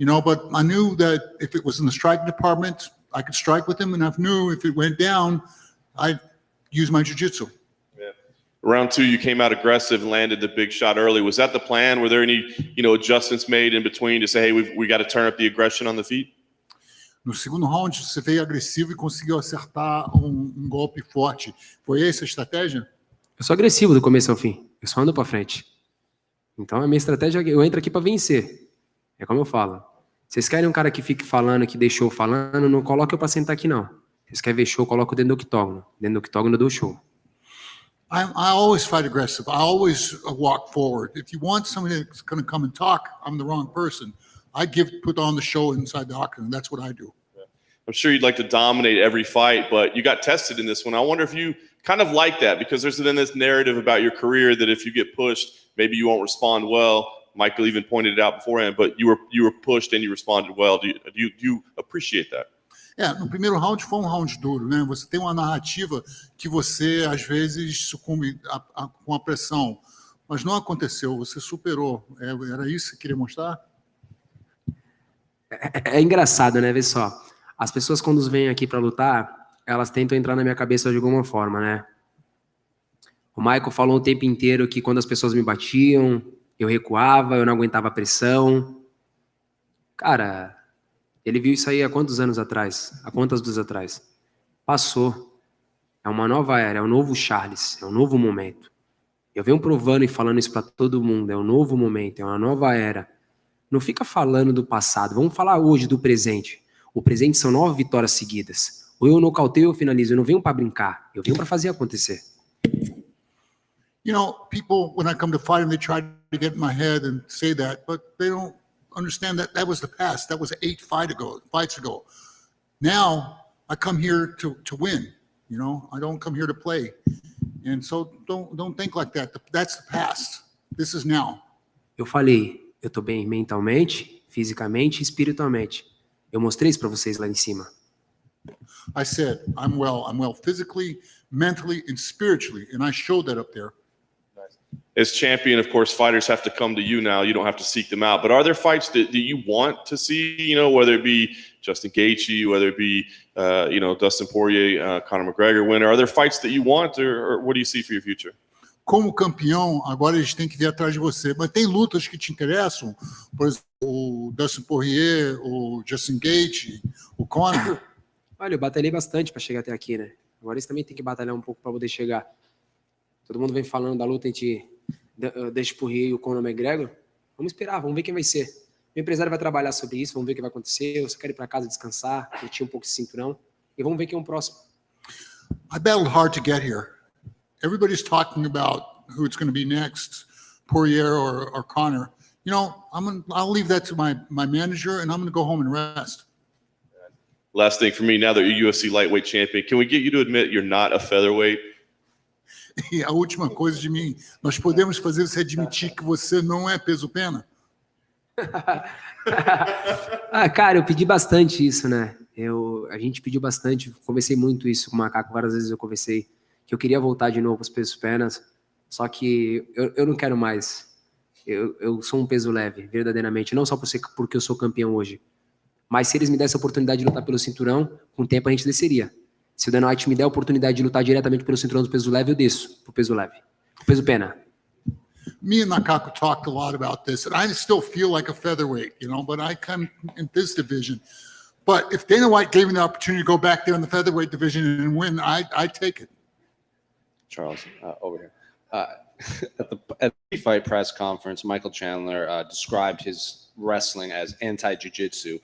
But I knew that if it was in the striking department, I could strike with him, and I knew if it went down, I'd use my jiu-jitsu. Yeah. Round two, you came out aggressive and landed the big shot early. Was that the plan? Were there any, adjustments made in between to say, hey, we got to turn up the aggression on the feet? No segundo round, você veio agressivo e conseguiu acertar golpe forte. Foi essa a estratégia? Eu sou agressivo do começo ao fim. Eu só ando para frente. Então, a minha estratégia, eu entro aqui para vencer. É como eu falo. Vocês querem um cara que fique falando, que deixou falando, não coloca eu para sentar aqui, não. Vocês querem ver show, coloca dentro do octógono. Dentro do octógono eu dou show. I always fight aggressive. I always walk forward. If you want somebody that's going to come and talk, I'm the wrong person. I put on the show inside the octagon. That's what I do. I'm sure you'd like to dominate every fight, but you got tested in this one. I wonder if you kind of like that, because there's then this narrative about your career that if you get pushed, maybe you won't respond well. Michael even pointed it out beforehand, but you were pushed and you responded well. Do you appreciate that? No primeiro round foi round duro, né? Você tem uma narrativa que você, às vezes, sucumbe com a pressão. Mas não aconteceu, você superou. Era isso que você queria mostrar? É engraçado, né? Vê só. As pessoas, quando vêm aqui para lutar, elas tentam entrar na minha cabeça de alguma forma, né? O Michael falou o tempo inteiro que quando as pessoas me batiam, eu recuava, eu não aguentava a pressão. Cara, ele viu isso aí há quantos anos atrás? Há quantas vezes atrás? Passou. É uma nova era, é um novo Charles, é um novo momento. Eu venho provando e falando isso para todo mundo, é um novo momento, é uma nova era. Não fica falando do passado, vamos falar hoje do presente. O presente são 9 vitórias seguidas. Ou eu nocauteio ou eu finalizo, eu não venho para brincar, eu venho para fazer acontecer. You know, people, when I come to fight them, they try to get in my head and say that, but they don't understand that that was the past. That was 8 fights ago. Now, I come here to win, you know? I don't come here to play. And so don't think like that. That's the past. This is now. Eu falei, eu tô bem mentalmente, fisicamente e espiritualmente. Eu mostrei isso para vocês lá em cima. I said, I'm well physically, mentally, and spiritually, and I showed that up there. As champion, of course, fighters have to come to you now. You don't have to seek them out. But are there fights that you want to see, you know, whether it be Justin Gaethje, whether it be, you know, Dustin Poirier, Conor McGregor winner? Are there fights that you want, or what do you see for your future? Como campeão, agora eles têm que vir atrás de você. Mas tem lutas que te interessam? Por exemplo, o Dustin Poirier, o Justin Gaethje, o Conor? Olha, eu batalhei bastante para chegar até aqui, né? Agora eles também têm que batalhar um pouco para poder chegar. Todo mundo vem falando da luta entre Dustin Poirier e o Conor McGregor. Vamos esperar, vamos ver quem vai ser. O empresário vai trabalhar sobre isso, vamos ver o que vai acontecer. Eu só quero ir para casa descansar, curtir um pouco esse cinturão. E vamos ver quem é o próximo. I battled hard to get here. Everybody's talking about who it's going to be next, Poirier or Conor. You know, I'll leave that to my manager, and I'm going to go home and rest. Last thing for me, now that you're UFC lightweight champion, can we get you to admit you're not a featherweight? E a última coisa de mim, nós podemos fazer você admitir que você não é peso-pena? Cara, eu pedi bastante isso, né? A gente pediu bastante, conversei muito isso com o Macaco, várias vezes eu conversei, que eu queria voltar de novo para os pesos-penas, só que eu não quero mais. Eu sou um peso leve, verdadeiramente, não só porque eu sou campeão hoje, mas se eles me dessem a oportunidade de lutar pelo cinturão, com o tempo a gente desceria. Se o Dana White me der a oportunidade de lutar diretamente pelo cinturão do peso leve, eu desço pro peso leve. Pro peso pena. Me and Nakako talked a lot about this, and I still feel like a featherweight, you know, but I come in this division. But if Dana White gave me the opportunity to go back there in the featherweight division and win, I'd take it. Charles, over here. At the pre-fight press conference, Michael Chandler described his wrestling as anti-jiu-jitsu.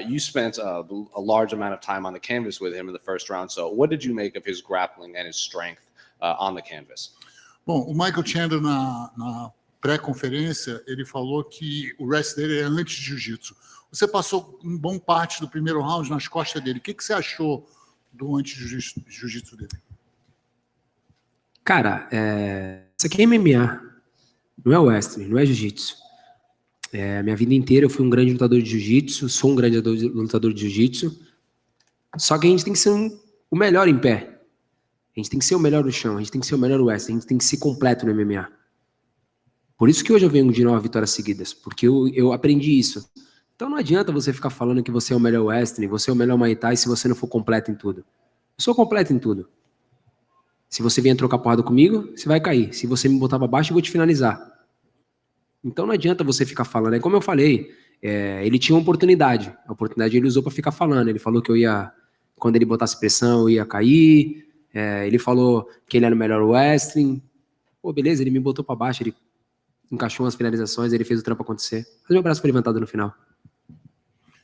You spent a large amount of time on the canvas with him in the first round. So what did you make of his grappling and his strength on the canvas? Bom, o Michael Chandler na pré-conferência, ele falou que o wrestling dele é anti-jiu-jitsu. Você passou uma boa parte do primeiro round nas costas dele. O que você achou do anti-jiu-jitsu dele? Cara, isso aqui é MMA, não é wrestling, não é jiu-jitsu. Minha vida inteira eu fui um grande lutador de jiu-jitsu, sou um grande lutador de jiu-jitsu, só que a gente tem que ser o melhor em pé. A gente tem que ser o melhor no chão, a gente tem que ser o melhor no wrestling, a gente tem que ser completo no MMA. Por isso que hoje eu venho de 9 vitórias seguidas, porque eu aprendi isso. Então não adianta você ficar falando que você é o melhor wrestling, você é o melhor Muay Thai se você não for completo em tudo. Eu sou completo em tudo. Se você vier trocar porrada comigo, você vai cair. Se você me botar pra baixo, eu vou te finalizar. Então não adianta você ficar falando. É como eu falei, ele tinha uma oportunidade. A oportunidade ele usou pra ficar falando. Ele falou que quando ele botasse pressão, eu ia cair. Ele falou que ele era o melhor wrestling. Pô, beleza, ele me botou pra baixo, ele encaixou umas finalizações, ele fez o trampo acontecer. Mas meu braço foi levantado no final.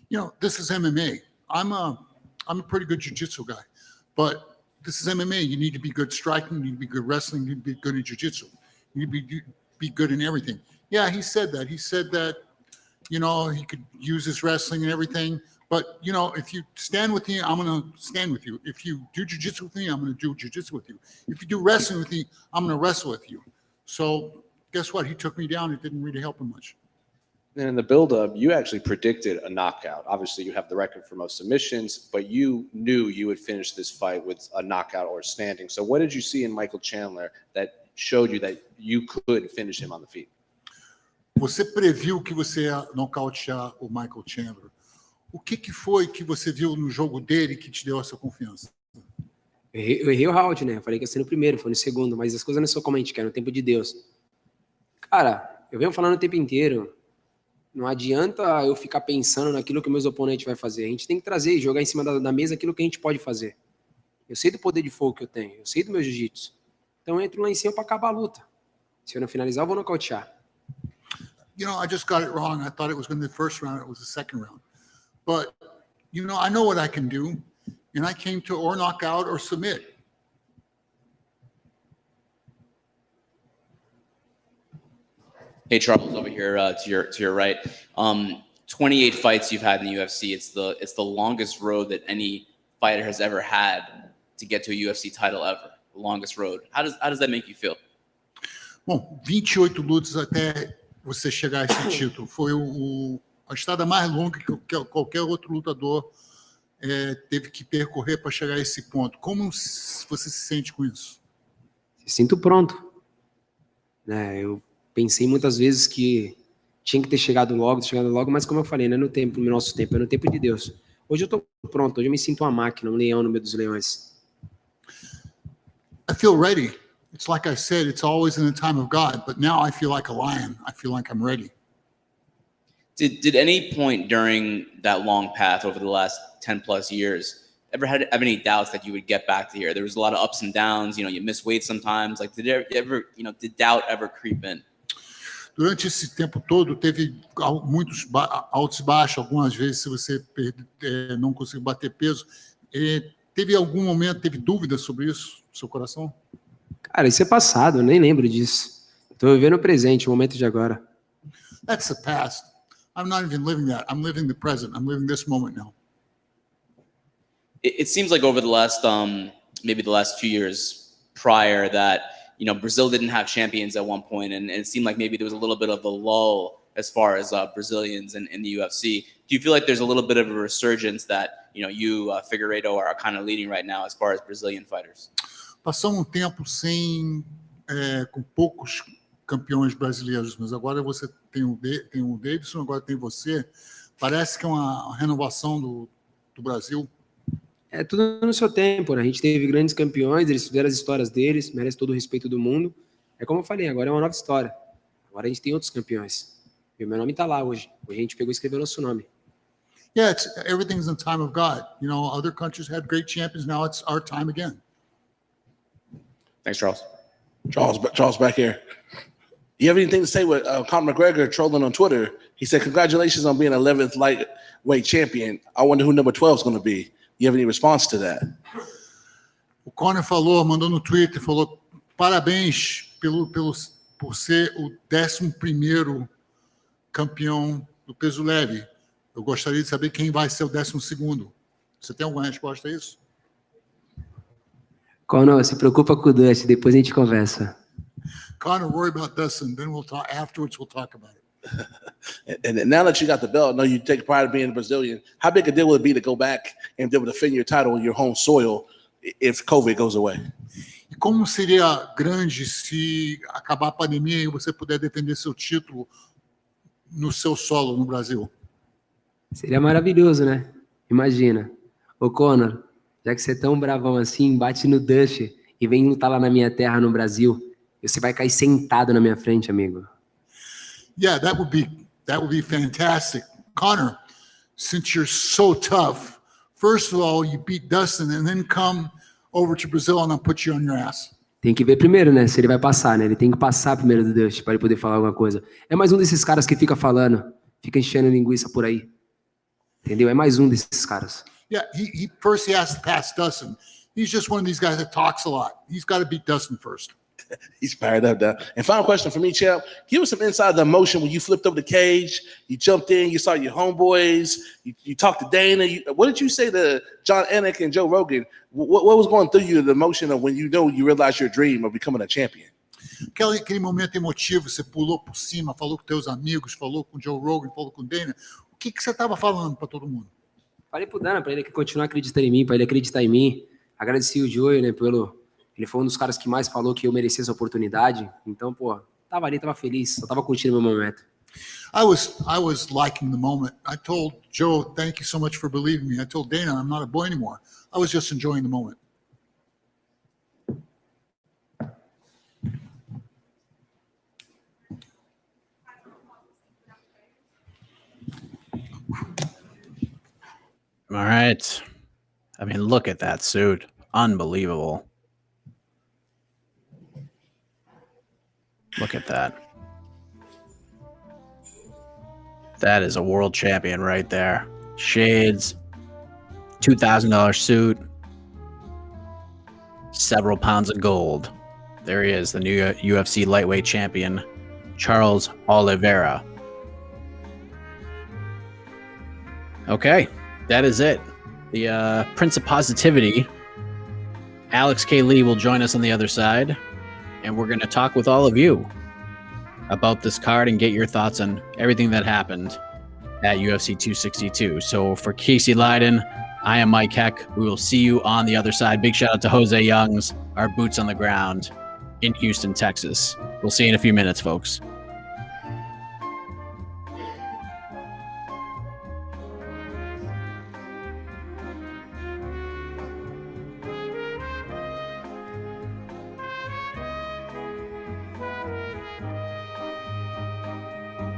You know, this is MMA. I'm a pretty good jiu-jitsu guy, but this is MMA. You need to be good striking, you need to be good wrestling, you need to be good in jiu-jitsu. You need to be good in everything. Yeah, he said that. He said that, you know, he could use his wrestling and everything. But, you know, if you stand with me, I'm going to stand with you. If you do jiu-jitsu with me, I'm going to do jiu-jitsu with you. If you do wrestling with me, I'm going to wrestle with you. So guess what? He took me down. It didn't really help him much. And in the build-up, you actually predicted a knockout. Obviously, you have the record for most submissions, but you knew you would finish this fight with a knockout or standing. So what did you see in Michael Chandler that showed you that you could finish him on the feet? Você previu que você ia nocautear o Michael Chandler. O que foi que você viu no jogo dele que te deu essa confiança? Eu errei o round, né? Eu falei que ia ser no primeiro, foi no segundo, mas as coisas não são como a gente quer, no tempo de Deus. Cara, eu venho falando o tempo inteiro. Não adianta eu ficar pensando naquilo que meus oponentes vai fazer. A gente tem que trazer e jogar em cima da mesa aquilo que a gente pode fazer. Eu sei do poder de fogo que eu tenho, eu sei do meu jiu-jitsu. Então eu entro lá em cima para acabar a luta. Se eu não finalizar, eu vou nocautear. You know, I just got it wrong. I thought it was going to be the first round. It was the second round. But, you know, I know what I can do. And I came to or knock out or submit. Hey, Charles, over here to your right. 28 fights you've had in the UFC. It's the longest road that any fighter has ever had to get to a UFC title ever. The longest road. How does that make you feel? Bom, 28 lutas até você chegar a esse título. Foi a estrada mais longa que qualquer outro lutador teve que percorrer para chegar a esse ponto. Como você se sente com isso? Me sinto pronto. Eu pensei muitas vezes que tinha que ter chegado logo, mas como eu falei, não é no nosso tempo, é no tempo de Deus. Hoje eu estou pronto, hoje eu me sinto uma máquina, um leão no meio dos leões. I feel ready. It's like I said, it's always in the time of God, but now I feel like a lion. I feel like I'm ready. Did any point during that long path over the last 10 plus years ever have any doubts that you would get back to here? There was a lot of ups and downs, you miss weight sometimes. Like, did doubt ever creep in? Durante esse tempo todo, teve muitos altos e baixos. Algumas vezes, se você não conseguiu bater peso, teve algum momento, teve dúvida sobre isso, no seu coração? Cara, isso é passado, eu nem lembro disso. Estou vivendo o presente, o momento de agora. That's the past. I'm not even living that. I'm living the present. I'm living this moment now. It seems like over the last, maybe the last few years prior that, Brazil didn't have champions at one point, and it seemed like maybe there was a little bit of a lull as far as Brazilians in the UFC. Do you feel like there's a little bit of a resurgence that, you, Figueiredo, are kind of leading right now as far as Brazilian fighters? Passamos tempo com poucos campeões brasileiros, mas agora você tem o Davidson, agora tem você. Parece que é uma renovação do Brasil. É tudo no seu tempo, né? A gente teve grandes campeões, eles fizeram as histórias deles, merece todo o respeito do mundo. É como eu falei, agora é uma nova história. Agora a gente tem outros campeões. E o meu nome está lá hoje. Hoje a gente pegou e escreveu nosso nome. Yeah, everything's in the time of God. Other countries had great champions. Now it's our time again. Thanks, Charles. Charles back here. You have anything to say with Conor McGregor trolling on Twitter? He said, congratulations on being 11th lightweight champion. I wonder who number 12 is going to be. You have any response to that? O Conor mandou no Twitter, falou parabéns por ser o 11º campeão do peso leve. Eu gostaria de saber quem vai ser o 12º. Você tem alguma resposta a isso? Conor, se preocupa com o Dust, depois a gente conversa. Conor, worry about Dustin, then we'll talk afterwards. We'll talk about it. And now that you got the belt, I know you take pride in being a Brazilian. How big a deal would it be to go back and be able to defend your title on your home soil if COVID goes away? E como seria grande se acabar a pandemia e você puder defender seu título no seu solo no Brasil? Seria maravilhoso, né? Imagina. Ô Conor, já que você é tão bravão assim, bate no Dust e vem lutar lá na minha terra no Brasil, você vai cair sentado na minha frente, amigo. Yeah, that would be fantastic. Conor, since you're so tough, first of all, you beat Dustin and then come over to Brazil and I'll put you on your ass. Tem que ver primeiro, né? Se ele vai passar, né? Ele tem que passar primeiro do Dust para ele poder falar alguma coisa. É mais um desses caras que fica falando, fica enchendo linguiça por aí. Entendeu? É mais um desses caras. Yeah, he first has to pass Dustin. He's just one of these guys that talks a lot. He's got to beat Dustin first. He's fired up now. And final question for me, champ. Give us some inside the emotion when you flipped over the cage, you jumped in, you saw your homeboys, you talked to Dana. What did you say to John Anik and Joe Rogan? What was going through you, the emotion of when you realized your dream of becoming a champion? Aquele momento emotivo, você pulou por cima, falou com teus amigos, falou com o Joe Rogan, falou com o Dana. O que você estava falando para todo mundo? Falei pro Dana, para ele continuar acreditando em mim, para ele acreditar em mim. Agradeci o Joey, né, ele foi um dos caras que mais falou que eu merecia essa oportunidade. Então, pô, tava ali, tava feliz, só tava curtindo o meu momento. I was liking the moment. I told Joe, thank you so much for believing me. I told Dana, I'm not a boy anymore. I was just enjoying the moment. All right. I mean, look at that suit. Unbelievable. Look at that. That is a world champion right there. Shades, $2,000 suit, several pounds of gold. There he is, the new UFC lightweight champion, Charles Oliveira. Okay, that is it. The Prince of Positivity, Alex K. Lee, will join us on the other side, and we're going to talk with all of you about this card and get your thoughts on everything that happened at UFC 262. So for Casey Leiden, I am Mike Heck. We will see you on the other side. Big shout out to Jose Youngs, our boots on the ground in Houston, Texas. We'll see you in a few minutes, folks.